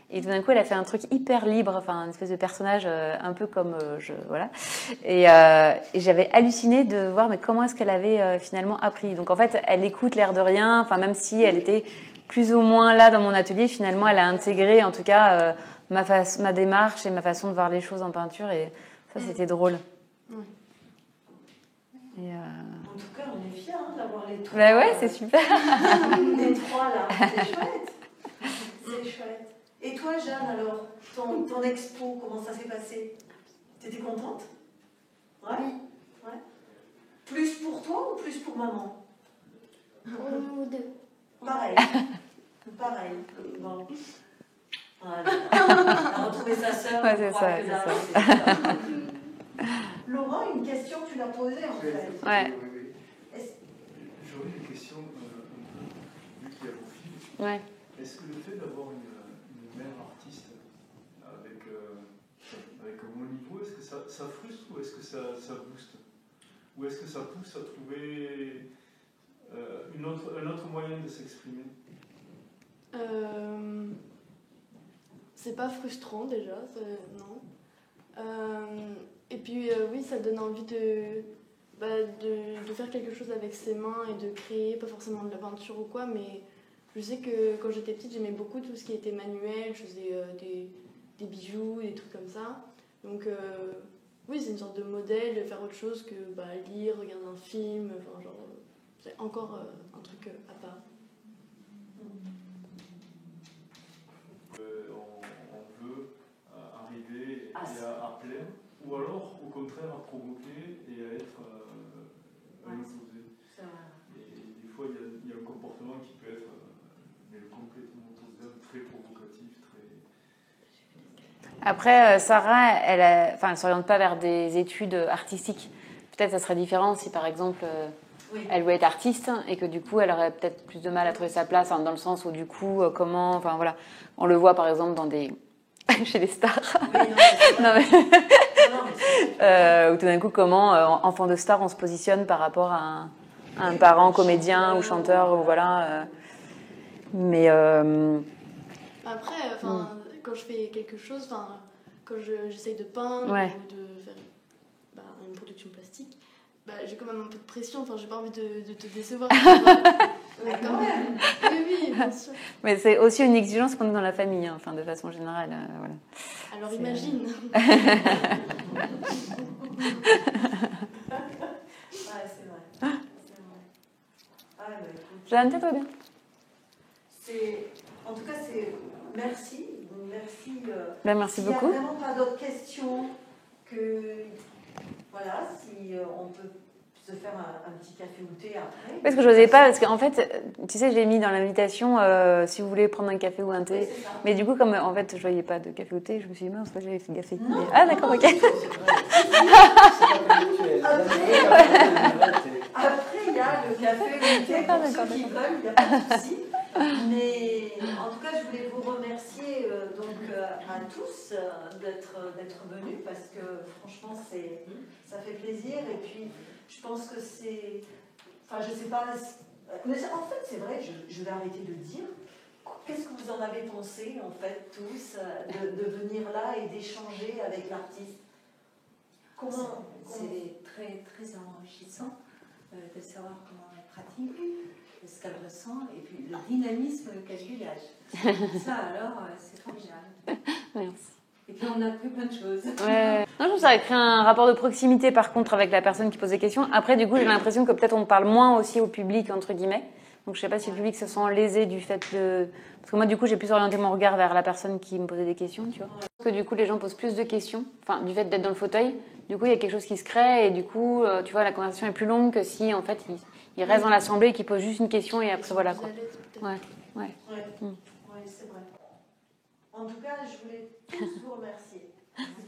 Et tout d'un coup, elle a fait un truc hyper libre, enfin, une espèce de personnage un peu comme voilà. Et j'avais halluciné de voir mais comment est-ce qu'elle avait finalement appris. Donc en fait, elle écoute l'air de rien, enfin, même si elle était plus ou moins là dans mon atelier, finalement, elle a intégré en tout cas ma démarche et ma façon de voir les choses en peinture, et ça, c'était drôle. Oui. Et En tout cas, on est fiers d'avoir les trois. Bah ouais, c'est super. Les trois là, c'est chouette. C'est chouette. Et toi, Jeanne, alors, ton expo, comment ça s'est passé? T'étais contente? Ouais. Ouais. Plus pour toi ou plus pour maman? Ou deux. Pareil. Pareil. Bon. Voilà. Elle a retrouvé sa sœur. Ouais, c'est ça. Laurent, une question que tu l'as posée en fait. Ouais. J'aurais une question, vu qu'il y a vos filles. Ouais. Est-ce que le fait d'avoir une mère artiste avec un bon niveau, est-ce que ça frustre ou est-ce que ça booste? Ou est-ce que ça pousse à trouver un autre moyen de s'exprimer? C'est pas frustrant déjà, non. Et puis oui, ça donne envie de faire quelque chose avec ses mains et de créer, pas forcément de la peinture ou quoi, mais je sais que quand j'étais petite, j'aimais beaucoup tout ce qui était manuel, je faisais des bijoux, des trucs comme ça. Donc oui, c'est une sorte de modèle de faire autre chose que lire, regarder un film, enfin genre, c'est encore un truc à part. On veut arriver à plaire, ou alors au contraire à provoquer et à être à l'opposé. Et des fois il y a un comportement qui peut être complètement opposé, très provocatif, très... Après, Sarah, elle ne s'oriente pas vers des études artistiques. Peut-être que ça serait différent si par exemple elle voulait être artiste et que du coup elle aurait peut-être plus de mal à trouver sa place, dans le sens où du coup enfin voilà, on le voit par exemple dans des chez les stars. Oui, où tout d'un coup comment enfant de star on se positionne par rapport à un parent comédien ou chanteur ou voilà. Mais après, quand je fais quelque chose, quand j'essaye de peindre ou de faire une production plastique, j'ai quand même un peu de pression, j'ai pas envie de te décevoir. Oui, bien sûr. Mais c'est aussi une exigence qu'on a dans la famille, de façon générale. Voilà. Alors imagine. Ouais, c'est vrai. Jeanne, tais-toi bien. En tout cas, merci. Merci. Merci beaucoup. Il n'y a vraiment pas d'autres questions voilà, si on peut se faire un petit café ou thé après. Parce que je n'osais pas, parce qu'en fait, tu sais, je l'ai mis dans l'invitation, si vous voulez prendre un café ou un thé. Oui, mais du coup, comme en fait, je ne voyais pas de café ou thé, je me suis dit, mince, j'avais fait café. Non, ah, d'accord, ok. Après, il y a le café ou le thé pour ceux qui veulent, il n'y a pas de souci. Mais en tout cas, je voulais vous remercier à tous d'être venus parce que franchement, ça fait plaisir. Et puis, je pense que c'est... Enfin, je sais pas... Mais en fait, c'est vrai, je vais arrêter de dire. Qu'est-ce que vous en avez pensé, en fait, tous, de venir là et d'échanger avec l'artiste? C'est très, très enrichissant de savoir comment elle pratique, ce qu'elle ressent et puis le dynamisme qu'elle dégage. Ça, alors, c'est formidable. Merci. Et puis, on a appris plein de choses. Ouais. Non, je trouve que ça crée un rapport de proximité, par contre, avec la personne qui pose des questions. Après, du coup, j'ai l'impression que peut-être on parle moins aussi au public, entre guillemets. Donc, je ne sais pas si le public se sent lésé du fait de... Parce que moi, du coup, j'ai plus orienté mon regard vers la personne qui me posait des questions, tu vois. Parce que du coup, les gens posent plus de questions, du fait d'être dans le fauteuil. Du coup, il y a quelque chose qui se crée et du coup, tu vois, la conversation est plus longue que si, en fait, ils restent dans l'assemblée et qu'ils posent juste une question et après, voilà, quoi. Ouais, c'est vrai. En tout cas, je voulais tous vous remercier.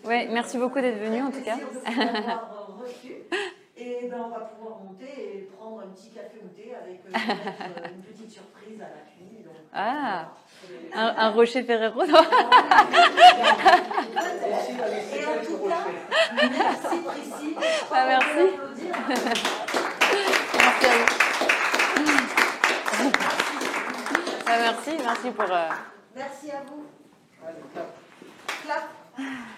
Ouais, merci beaucoup d'être venu, en tout cas. De vous avoir reçu. Et on va pouvoir monter et prendre un petit café ou thé avec une petite surprise à la cuisine. Un rocher Ferrero, non? Et en tout cas, merci Priscille. Merci. Merci à vous. Merci pour... Merci à vous. Allez, clap. Clap.